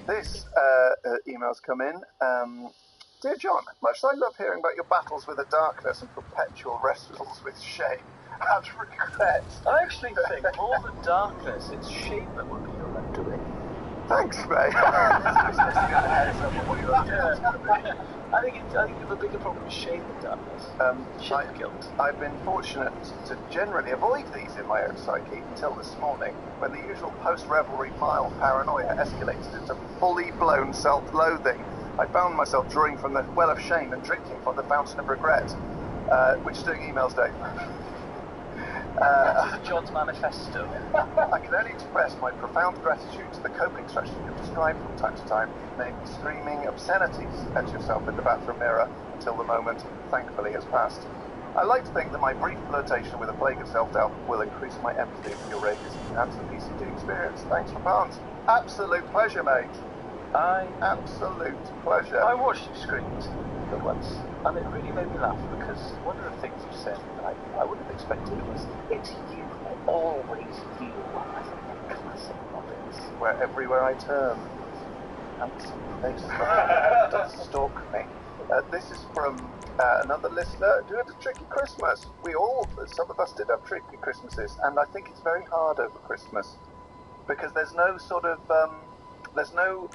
This email's come in. Dear John, much as I love hearing about your battles with the darkness and perpetual wrestles with shame and regret. I actually think more than darkness, it's shame that would be your undoing. Thanks, mate. I think you have a bigger problem with shame than darkness. Shame and guilt. I've been fortunate to generally avoid these in my own psyche until this morning, when the usual post-revelry mild paranoia escalated into fully blown self-loathing. I found myself drawing from the well of shame and drinking from the fountain of regret. Which is doing emails, Dave. John's manifesto. I can only express my profound gratitude to the coping strategy you've described from time to time, namely screaming obscenities at yourself in the bathroom mirror until the moment, thankfully, has passed. I like to think that my brief flirtation with a plague of self-doubt will increase my empathy for your rages and the PCD experience. Thanks for Barnes. Absolute pleasure, mate. Absolute pleasure. I watched you screamed for once, and it really made me laugh because one of the things you said that I wouldn't have expected was, it's you, always you. I think that classic Robbins. Where everywhere I turn, handsome face does stalk me. This is from another listener who had a tricky Christmas. Some of us did have tricky Christmases, and I think it's very hard over Christmas because there's no sort of, there's no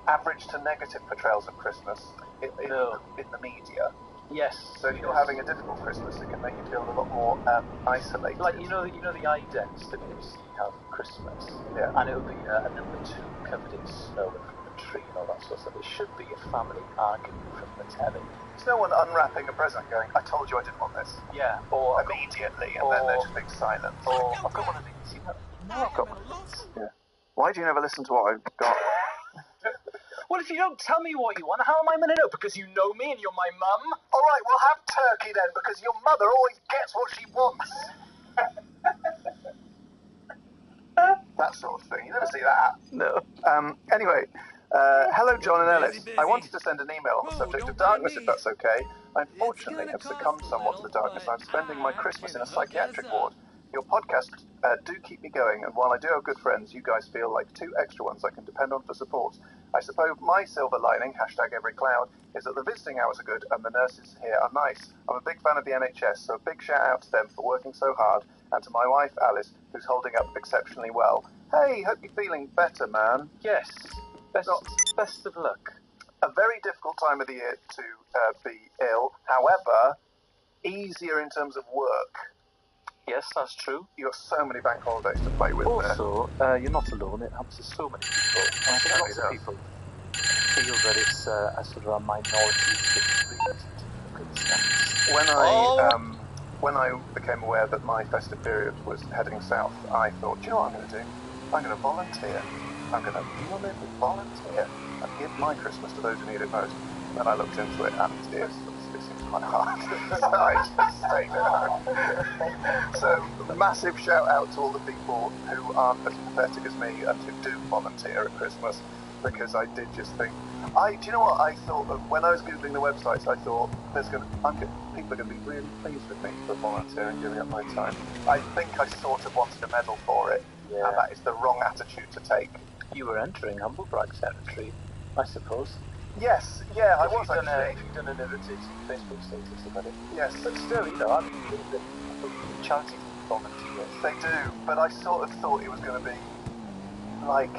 average to negative portrayals of Christmas in the media. Yes. So if you're having a difficult Christmas, it can make you feel a lot more isolated. Like you know the idents that you see have Christmas. Yeah. And it would be a number 2 covered in snow and from the tree and all that sort of stuff. It should be a family arguing from the telly. There's no one unwrapping a present going, I told you I didn't want this. Yeah. Or immediately, and then they're just being silent. Or I've got one of these. No, I've got one of these. Yeah. Why do you never listen to what I've got? Well, if you don't tell me what you want, how am I going to know? Because you know me and you're my mum? All right, we'll have turkey then, because your mother always gets what she wants. That sort of thing. You never see that. No. Anyway, hello, John and Ellis. I wanted to send an email on the subject of darkness, if that's okay. I unfortunately have succumbed somewhat to the darkness. I'm spending my Christmas in a psychiatric ward. Your podcasts do keep me going, and while I do have good friends, you guys feel like 2 extra ones I can depend on for support. I suppose my silver lining, #everycloud, is that the visiting hours are good and the nurses here are nice. I'm a big fan of the NHS, so a big shout out to them for working so hard, and to my wife, Alice, who's holding up exceptionally well. Hey, hope you're feeling better, man. Yes. Best of luck. A very difficult time of the year to be ill. However, easier in terms of work. Yes, that's true. You've got so many bank holidays to play with. Also, you're not alone. It happens to so many people. And I think lots of people feel that it's a sort of a minority situation. When I became aware that my festive period was heading south, I thought, do you know what I'm going to do? I'm going to volunteer. I'm going to volunteer and give my Christmas to those who need it most. And I looked into it, and it seems quite hard. So I just stayed at home. So, massive shout out to all the people who aren't as pathetic as me and who do volunteer at Christmas, because I did just think, do you know what I thought of when I was Googling the websites? I thought people are going to be really pleased with me for volunteering, giving up my time. I think I sort of wanted a medal for it, and that is the wrong attitude to take. You were entering humblebrag territory, I suppose. Yes, yeah, I was actually. Have you done an irritated Facebook status about it? Yes. But still, I mean, the charity volunteers. They do, but I sort of thought it was going to be like,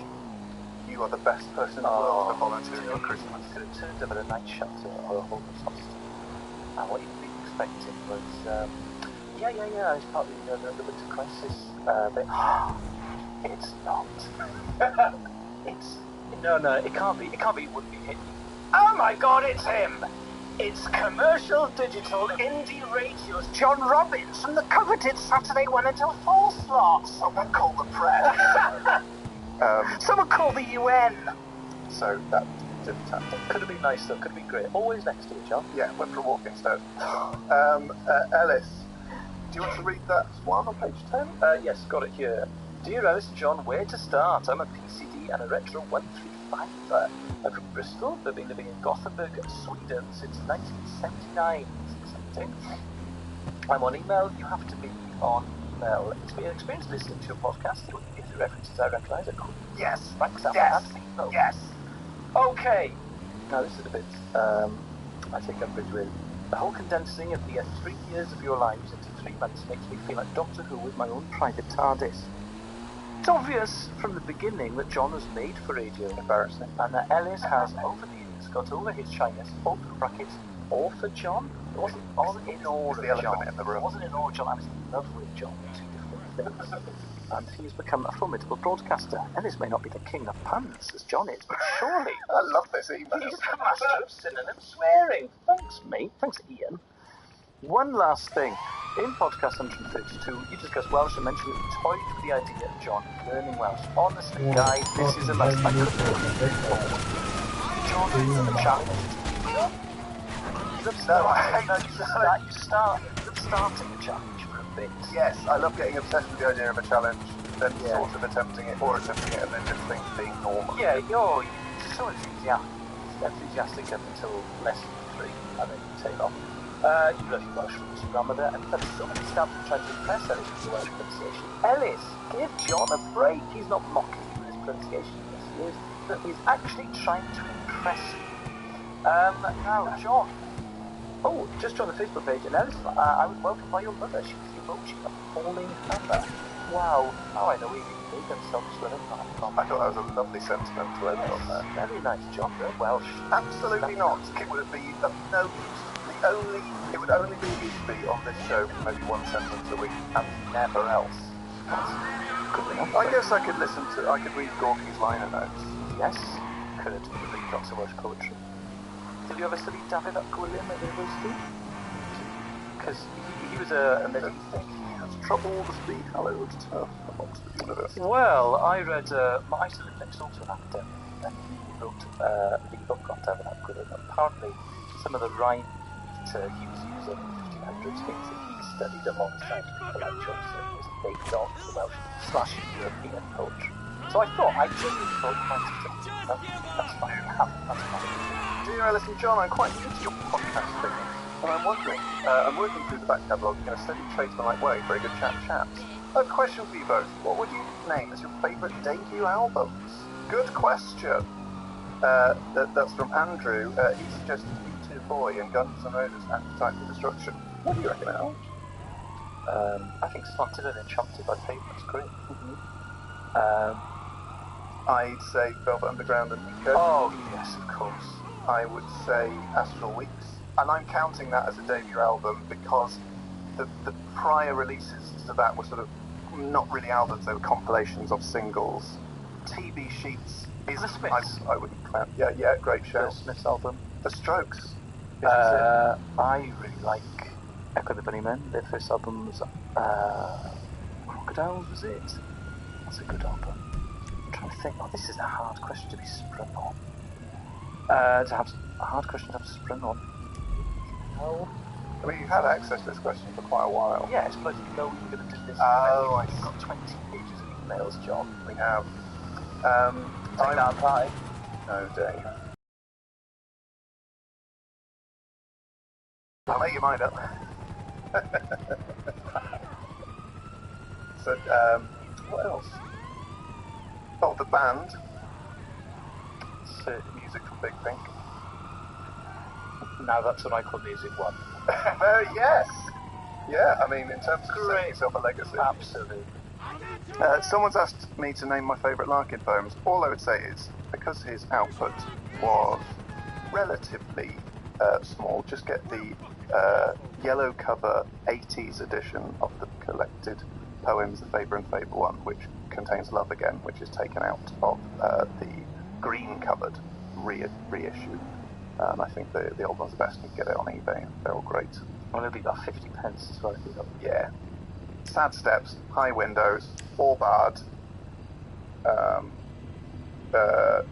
you are the best person in the world for volunteering on Christmas. Could have turned up at a night shelter or a homeless hostel. And what you'd be expecting was, it's partly the winter crisis thing. It's not. No, it can't be. It wouldn't be hit. Oh my God, it's him! It's commercial digital indie radio's John Robbins from the coveted Saturday 1 until 4 slot. Someone call the press. Someone call the UN. So that didn't happen. Could have been nice though. Could have been great. Always next to you, John. Yeah, went for a walk instead. Ellis, you want to read that one on page 10? Yes, got it here. Dear Alice and John, where to start? I'm a PCD and a Retro 135. I'm from Bristol, but been living in Gothenburg, Sweden since 1979. I'm on email. You have to be on email. It's been an experience listening to your podcast. You'll get the references I recognise. Yes. Thanks, Yes. Yes. Okay. Now this is a bit, I think I'm bridge with. The whole condensing of the 3 years of your lives into 3 months makes me feel like Doctor Who with my own private TARDIS. It's obvious from the beginning that John was made for radio, embarrassing, and that Ellis has, over the years, got over his shyness, open brackets, all for John. It wasn't all in awe of John. In the room. It wasn't in awe of John, I was in love with John. 2 different things. And he's become a formidable broadcaster. Ellis may not be the king of puns, as John is, but surely... I love this email. He's the master of synonym swearing. Thanks, mate. Thanks, Ian. One last thing. In podcast 132, you discussed Welsh and mentioned that you toyed with the idea of John learning Welsh. Honestly, guys, this is a must. I couldn't believe it. John is a challenge. You start starting a challenge for a bit. Yes, I love getting obsessed with the idea of a challenge, then sort of attempting it, and then just things being normal. Yeah, you're so enthusiastic up until lesson 3, and then you take off. You love your Welsh from Mr. Ramadan, and you've had so many stabs to try to impress Ellis with your Welsh pronunciation. Ellis, give John a break. He's not mocking you with his pronunciation. Yes, he is. But he's actually trying to impress you. Now, John. Oh, just joined the Facebook page, and Ellis, I was welcomed by your mother. She was the emoji of falling hammer. Wow. Now I know we make themselves swimming. I thought that was a lovely sentiment to end on there. Very nice, John. Very Welsh. Absolutely not. It would be of no use. It would only be used to be on this show for maybe 1 sentence a week and never else. Good enough. I guess I could read Gorky's liner notes. Yes, could read lots of Welsh poetry. Did you ever study David Gwilym at university? Because he was a medieval thing. He has trouble to speak hallowed to Oxford University. Well, I read, I used to live next door to an academic, and he wrote the book on David Gwilym. Apparently, some of the rhyme he was using 1500s things that he studied alongside people like Chaucer was baked on the Welsh / European poetry. So I genuinely thought you might have done that. That's fine. That's fine. Dear Alice and John, I'm quite new to your podcast thing, and I'm wondering, I'm working through the back catalogue in a steady tradesman-like way for a good chats. I have a question for you both. What would you name as your favourite debut albums? Good question. That's from Andrew. He suggested Boy and Guns N' Roses Appetite for Destruction. What do you reckon, Al? I think Slanted and Enchanted by Fate was great. I'd say Velvet Underground and Nico. Oh, yes, of course. I would say Astral Weeks. And I'm counting that as a debut album because the prior releases to that were sort of not really albums, they were compilations of singles. TV Sheets is... The Smiths. I wouldn't count. Yeah, great show. The Smiths album. The Strokes. I really like Echo the Bunnymen. Their first album was Crocodiles, was it? That's a good album. I'm trying to think. Oh, this is a hard question to be sprung on. To have a hard question to have sprung on. No. I mean, you've had access to this question for quite a while. Yes, but you know you're going to do this. Oh, You've got 20 pages of emails, John. We have. Take that pie. No, Dave. I'll make your mind up. So, what else? Oh, the band. So, music from Big Pink. Now that's what I call Music 1. Yes! Yeah, I mean, in terms of setting yourself a legacy. Absolutely. Someone's asked me to name my favourite Larkin poems. All I would say is, because his output was relatively small, just get the yellow cover 80s edition of the collected poems, The Faber and Faber One, which contains Love Again, which is taken out of the green covered reissue. I think the old one's the best. You can get it on eBay. They're all great. Well, it'll be about 50 pence as well. Yeah. Sad Steps, High Windows, All Barred, The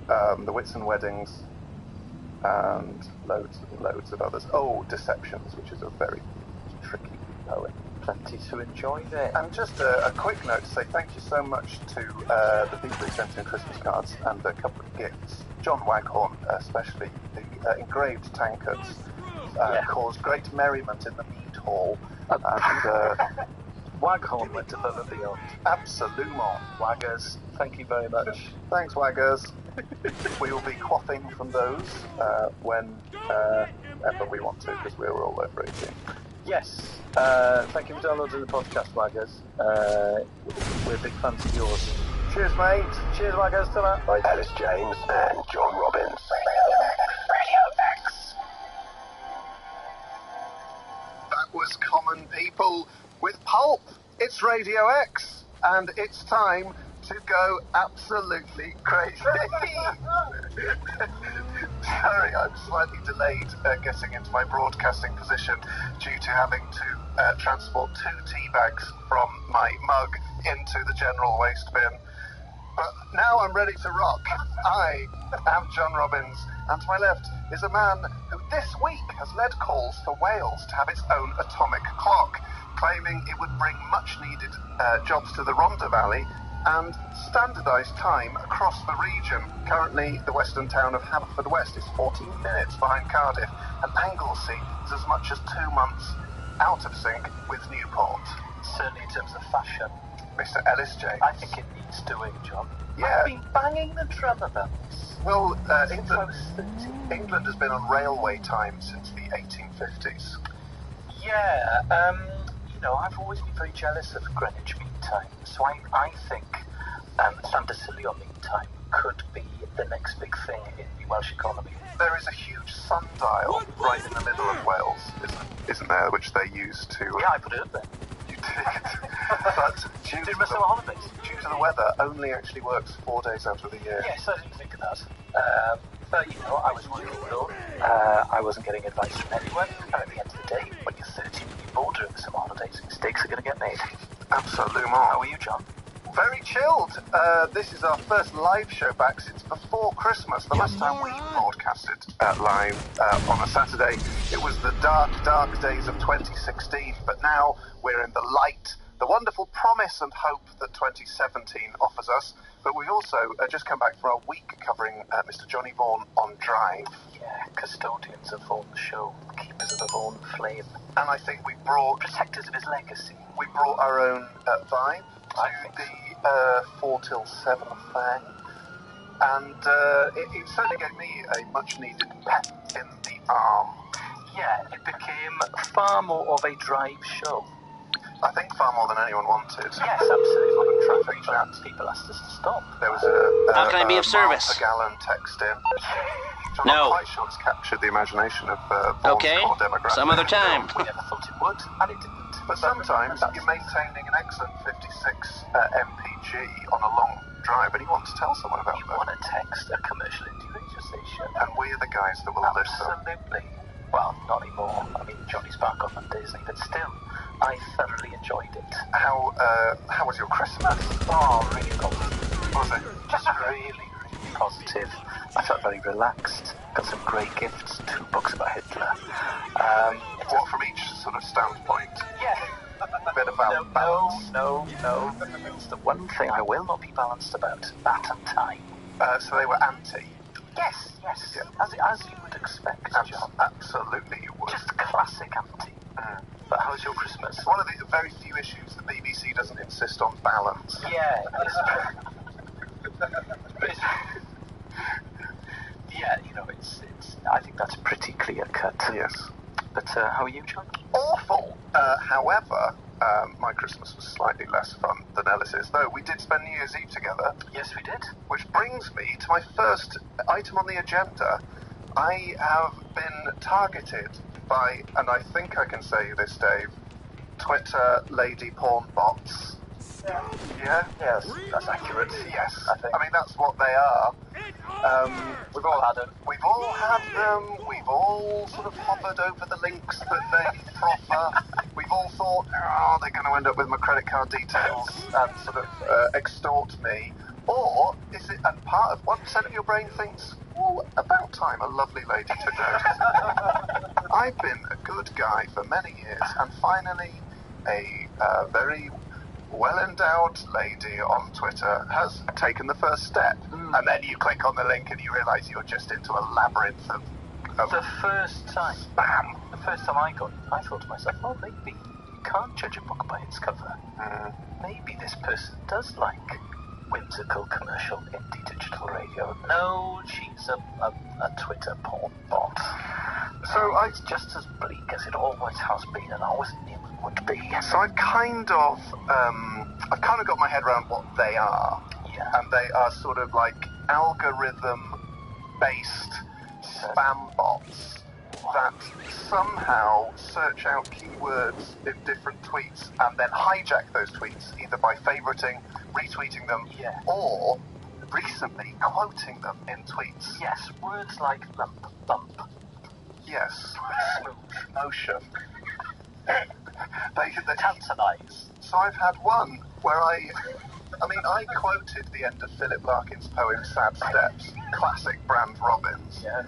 Whitsun Weddings, and loads and loads of others. Oh, Deceptions, which is a very tricky poem. plenty to enjoy there. And just a quick note to say thank you so much to the people who sent in Christmas cards and a couple of gifts. John Waghorn, especially, the engraved tankards caused great merriment in the mead hall. And Waghorn went above and beyond. Absolument. Waggers, thank you very much. Thanks, Waggers. We will be quaffing from those whenever we want to, because we're all over 18. Yes. Thank you for downloading the podcast, Waggers. We're big fans of yours. Cheers, mate. Cheers, Waggers. Ta-ra. Bye. Alice James and John Robbins. Radio X. That was Common People with Pulp. It's Radio X, and it's time to go absolutely crazy. Sorry, I'm slightly delayed getting into my broadcasting position due to having to transport 2 tea bags from my mug into the general waste bin. But now I'm ready to rock. I am John Robbins, and to my left is a man who this week has led calls for Wales to have its own atomic clock, claiming it would bring much-needed jobs to the Rhondda Valley and standardised time across the region. Currently, the western town of Haverfordwest is 14 minutes behind Cardiff, and Anglesey is as much as 2 months out of sync with Newport. Certainly in terms of fashion. Mr. Ellis James. I think it needs doing, John. Yeah. I've been banging the drum about this. Well, since I was 13. England has been on railway time since the 1850s. Yeah, I've always been very jealous of Greenwich Mean Time, so I think Llandyssilio Mean Time could be the next big thing in the Welsh economy. There is a huge sundial right in the middle of Wales, isn't there, which they use to... Yeah, I put it up there. You did. But due to the holidays. Due to the weather, only actually works 4 days out of the year. Yes, I didn't think of that. But, I was working alone. I wasn't getting advice from anyone. And at the end of the day, when you're 13 and you're bored during the summer holidays, mistakes are going to get made. Absolutely. How are you, John? Very chilled. This is our first live show back since before Christmas. The last time we broadcasted live on a Saturday, it was the dark, dark days of 2016. But now we're in the light, the wonderful promise and hope that 2017 offers us. But we've also just come back for our week covering Mr. Johnny Vaughan on Drive. Yeah, custodians of Vaughan the show, keepers of the Vaughan flame. And I think we brought... protectors of his legacy. We brought our own vibe to the 4 till 7 thing. And it certainly gave me a much-needed pep in the arm. Yeah, it became far more of a drive show. I think far more than anyone wanted. Yes, absolutely. A lot of traffic jams. People asked us to stop. There was a How can I be of service? a gallon text in. I'm No. not quite sure it's captured the imagination of Vaughan's core demographic. Some other time. We never thought it would, and it didn't. But sometimes you're maintaining an excellent 56 MPG on a long drive, and you want to tell someone about You that. want to text a commercial into radio station. And we're the guys that will listen. Absolutely. Well, not anymore. I mean, Johnny's back on Disney, but still, I thoroughly enjoyed it. How was your Christmas? Oh, really positive. Was it? Just really, really positive. I felt very relaxed. Got some great gifts. 2 books about Hitler. What, from each sort of standpoint? Yeah. A bit about balance? No. It's the one thing I will not be balanced about. That and time. So they were anti? Yes. Yeah. As you would expect, John. Absolutely you would. Just classic anti. But how was your Christmas? It's one of the very few issues the BBC doesn't insist on balance. Yeah, it's yeah, it's. I think that's pretty clear cut. Yes. But how are you, John? Awful. However, my Christmas was slightly less fun than Ellis's, though we did spend New Year's Eve together. Yes, we did. Which brings me to my first item on the agenda. I have been targeted by, and I think I can say this, Dave, Twitter lady porn bots. Yeah? Yes, that's accurate. Yes. I think. I mean, that's what they are. We've all had them. We've all had them. We've all sort of hovered over the links that they proffer. We've all thought, they're going to end up with my credit card details and sort of extort me. Or is it, and part of 1% of your brain thinks, well, about time a lovely lady took notice. I've been a good guy for many years, and finally a very well-endowed lady on Twitter has taken the first step. And then you click on the link and you realise you're just into a labyrinth of The first time spam. The first time I thought to myself, oh, maybe you can't judge a book by its cover. Maybe this person does like whimsical commercial indie digital radio. No, she's a Twitter porn bot. So it's just as bleak as it always has been and always knew it would be. So I've kind of got my head around what they are. Yeah. And they are sort of like algorithm-based spam bots that somehow search out keywords in different tweets and then hijack those tweets either by favoriting, retweeting them, or recently quoting them in tweets. Yes, words like lump, bump. Yes. Smooth, motion. They tantalise. So I've had one where I quoted the end of Philip Larkin's poem Sad Steps, classic Brand Robbins. Yeah.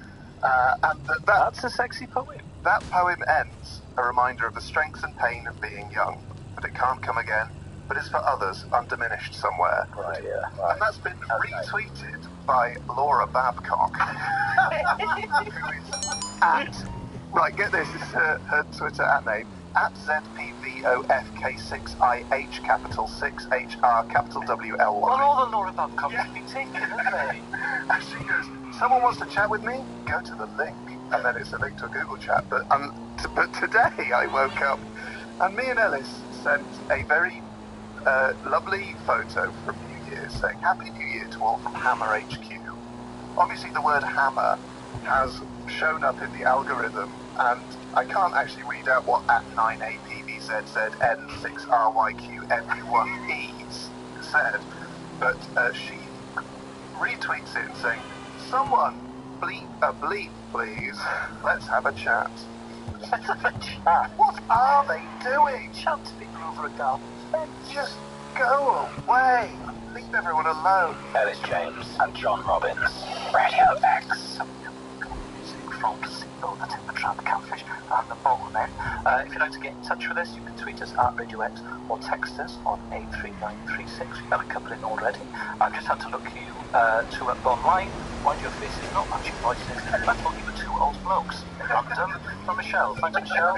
And that's a sexy poem. That poem ends a reminder of the strength and pain of being young, but it can't come again, but it's for others, undiminished somewhere. Right, yeah. Right. And that's been retweeted by Laura Babcock. Right, get this, is her Twitter @name, @ZPVOFK6IH, capital 6HR, capital WLY. Well, all the Laura Babcocks have been taken, haven't they? And she goes, someone wants to chat with me? Go to the link. And then it's a link to a Google chat. But today I woke up and me and Ellis sent a very lovely photo from New Year's saying, Happy New Year to all from Hammer HQ. Obviously the word hammer has shown up in the algorithm and I can't actually read out what @9APVZZN6RYQMU1E said, but she retweets it saying, someone bleep a bleep, please. Let's have a chat. Let's have a chat? What are they doing? Chanting over a garden fence. Just go away. Leave everyone alone. Ellis James and John Robbins. Radio X. From Signal, the Timber Trap, Catfish, and the Bottleneck. If you'd like to get in touch with us, you can tweet us at Radio X or text us on 83936. We've got a couple in already. I've just had to look you two up online. Why do your faces not match your voices? I thought you were two old blokes. Random from Michelle. Thanks, Michelle.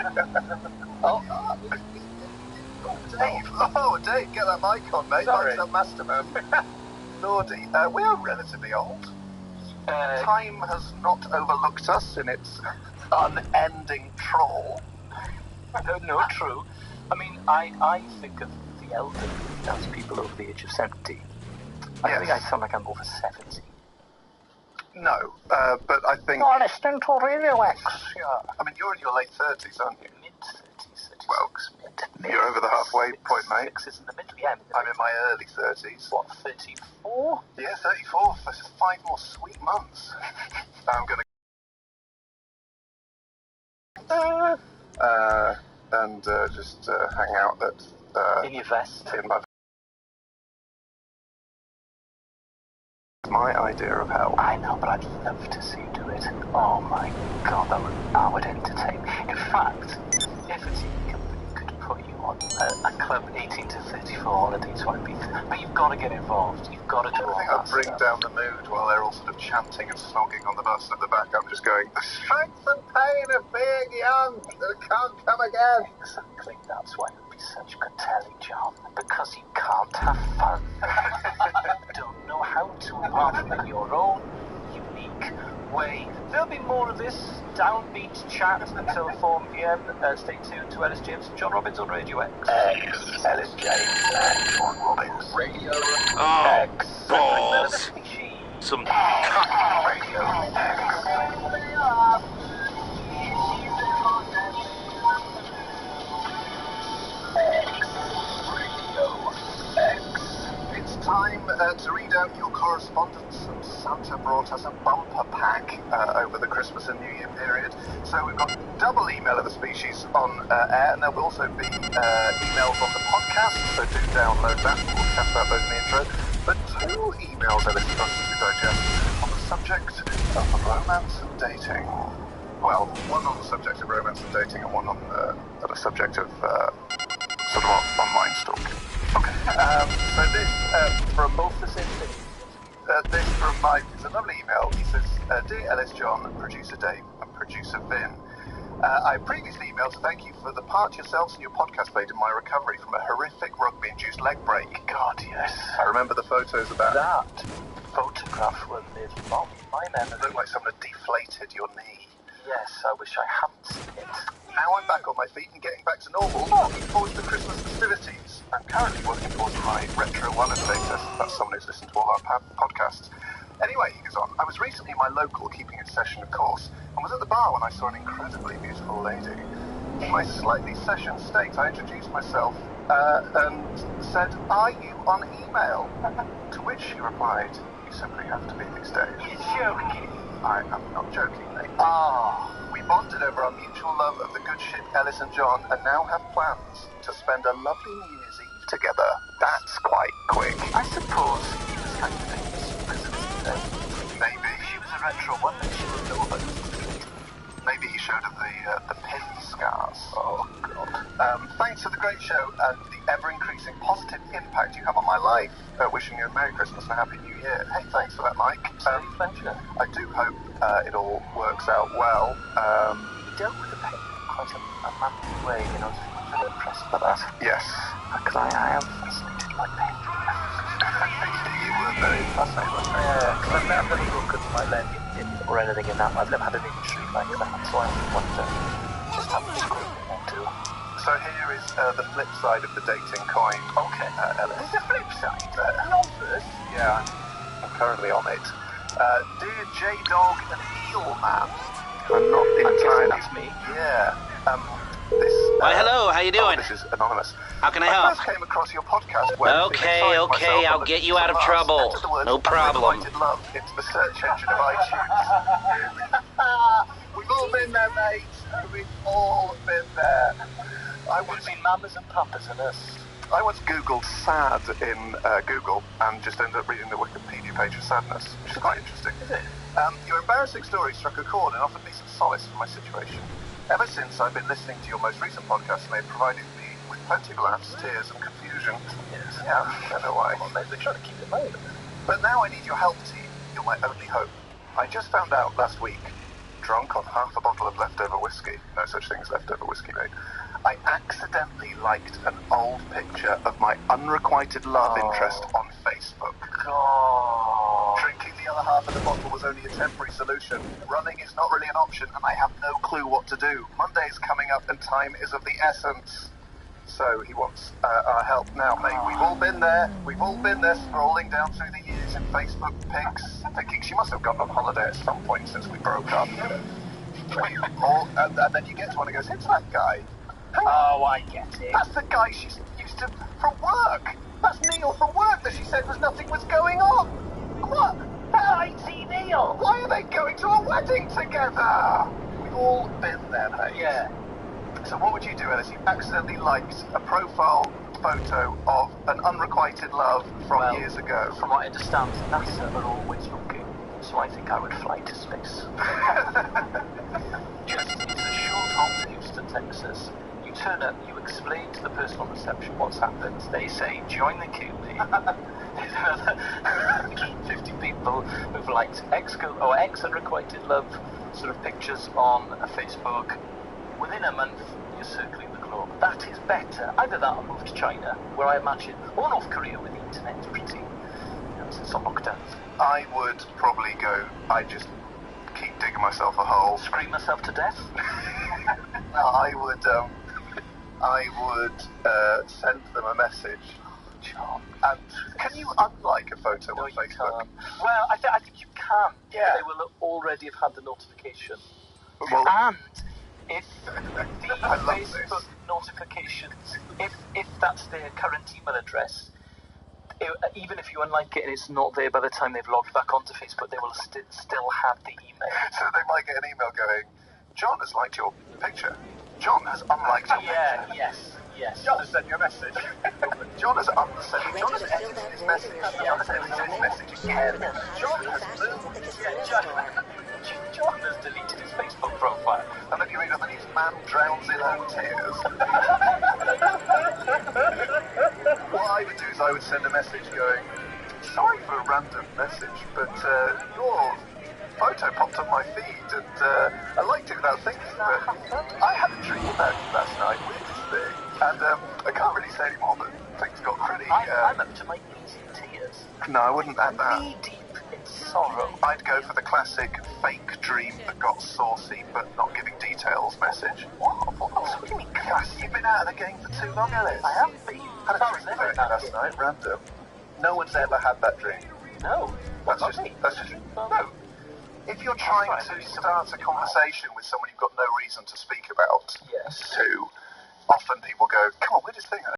Dave. Oh, Dave, get that mic on, mate. Sorry. That's Masterman. Lordy, we are relatively old. Time has not overlooked us in its unending trawl. No, true. I mean, I think of the elderly as people over the age of 70. I think I sound like I'm over 70. No, but I think... You're listening to Radio X, yeah. I mean, you're in your late 30s, aren't you? Mid-30s. Well, you're over the halfway point, mate. 6 is in the middle, yeah. I'm in my early 30s. What, 34? Yeah, 34 for 5 more sweet months. I'm going to... just hang out at... in your vest? In my idea of hell. I know, but I'd love to see you do it. Oh my god, that would entertain me. In fact, if a TV company could put you on a club 18 to 34 holiday to Ibiza, but you've got to get involved. You've got to do all that. I'll bring down the mood while they're all sort of chanting and snogging on the bus at the back. I'm just going, the strength and pain of being young that can't come again. Exactly, that's why it would be such good telly, John, because you can't have fun. Don't know how to apart from in your own unique way. There'll be more of this downbeat chat until 4 p.m. Stay tuned to Ellis James and John Robbins on Radio X. Ellis James and John Robbins. Radio X. Balls. Some Radio X. It's time to read out your correspondence, and Santa brought us a bumper pack over the Christmas and New Year period. So we've got double email of the species on air, and there will also be emails on the podcast, so do download that. We'll chat about those in the intro. But 2 emails are listed on to digest on the subject of romance and dating. Well, one on the subject of romance and dating, and one on the subject of sort of online stalking. Okay. So this from both the same thing. This from Mike is a lovely email. He says, Dear Ellis John, Producer Dave and Producer Vin, I previously emailed to thank you for the part yourselves and your podcast played in my recovery from a horrific rugby-induced leg break. God, yes. I remember the photos of that. That photograph will live long in my memory. It looked like someone had deflated your knee. Yes, I wish I hadn't seen it. Now I'm back on my feet and getting back to normal. Looking forward to the Christmas festivities. I'm currently working towards my Retro 1 status. That's someone who's listened to all our podcasts. Anyway, he goes on, I was recently in my local keeping it session, of course, and was at the bar when I saw an incredibly beautiful lady. In my slightly session state, I introduced myself and said, are you on email? To which she replied, you simply have to be these days. You're joking. I am not joking, mate. Ah. We bonded over our mutual love of the good ship Ellis and John and now have plans to spend a lovely New Year's Eve together. That's quite quick. I suppose he was kind of famous President's Day. Maybe. She was a Retro 1 and she would know about it. Maybe he showed her the pin scars. Oh, God. Thanks for the great show and the ever-increasing positive impact you have on my life. Wishing you a Merry Christmas and a Happy New Year. Hey, thanks for that, Mike. Pleasure. I do hope it all works out well. He dealt with the pain in quite a manly way, you know, I was very impressed by that. Yes. Because I am fascinated by pain. You were very fascinated. Yeah, because I've never broken my leg or anything in that. I've never had an injury like that, so I wonder just how much good it will do. So here is the flip side of the dating coin. Okay. Ellis. There's a flip side. Not first. Yeah, I'm currently on it. Dear J-Dog and Eelman. I'm not entirely... That's me. Yeah. This... Why, hello, how you doing? This is anonymous. How can I help? I first came across your podcast when... Okay, I'll get you out of trouble. No problem. Love into the search engine of iTunes. We've all been there, mate. We've all been there. I once seen mamas and papas and us. I once Googled sad in Google and just ended up reading the Wikipedia page of sadness, which is quite interesting. Is it? Your embarrassing story struck a chord and offered me some solace for my situation. Ever since I've been listening to your most recent podcast, and they've provided me with plenty of laughs, tears and confusion. Yes. Yeah, I don't know why. Well, maybe they're trying to keep it light. But now I need your help, team. You're my only hope. I just found out last week, drunk on half a bottle of leftover whiskey, no such thing as leftover whiskey, mate, I accidentally liked an old picture of my unrequited love interest on Facebook. God. Drinking the other half of the bottle was only a temporary solution. Running is not really an option, and I have no clue what to do. Monday is coming up, and time is of the essence. So he wants our help now, mate. We've all been there. We've all been there, scrolling down through the years in Facebook pics, thinking she must have gone on holiday at some point since we broke up. And then you get to one and goes, it's that guy. Oh, I get it. That's the guy she used to from work. That's Neil from work that she said nothing was going on. What? IT Neil. Why are they going to a wedding together? We've all been there, mate. Yeah. So what would you do, Ellis? You accidentally liked a profile photo of an unrequited love from years ago. From what I understand, NASA are always looking, so I think I would fly to space. Just, it's a short hop to Houston, Texas. You turn up, you explain to the person on reception what's happened. They say, join the queue, mate. There's another 150 people who've liked ex-unrequited love sort of pictures on Facebook. Within a month, you're circling the globe. That is better. Either that or move to China, where I imagine, or North Korea, where the internet's pretty, since on lockdown. I would probably go, I'd just keep digging myself a hole. Scream myself to death? No, I would send them a message. John. And can you unlike a photo on Facebook? Can't. Well, I think you can. Yeah. They will already have had the notification. Well, and if the I love Facebook this. notifications, if that's their current email address, even if you unlike it and it's not there by the time they've logged back onto Facebook, they will still have the email. So they might get an email going, John has liked your picture. John has unliked your picture. Yes. John has sent you a message. John has edited his message. John has edited his message again. John has John has deleted his Facebook profile. And then you read underneath, man drowns in own tears. is I would send a message going, sorry for a random message, but your photo popped on my feed and I liked it without thinking, but I had a dream about you last night, weirdest thing, and I can't really say any more, but things got pretty... I'm up to my knees in tears. No, I wouldn't add that. Knee deep in sorrow. I'd go for the classic fake dream that got saucy but not giving details message. What do you mean classy? You've been out of the game for too long, Ellis. I have been. Had a dream about you last night, random. No one's ever had that dream. No. That's just no. If you're trying to start a conversation with someone you've got no reason to speak about, yes. often people go, come on, weirdest thing.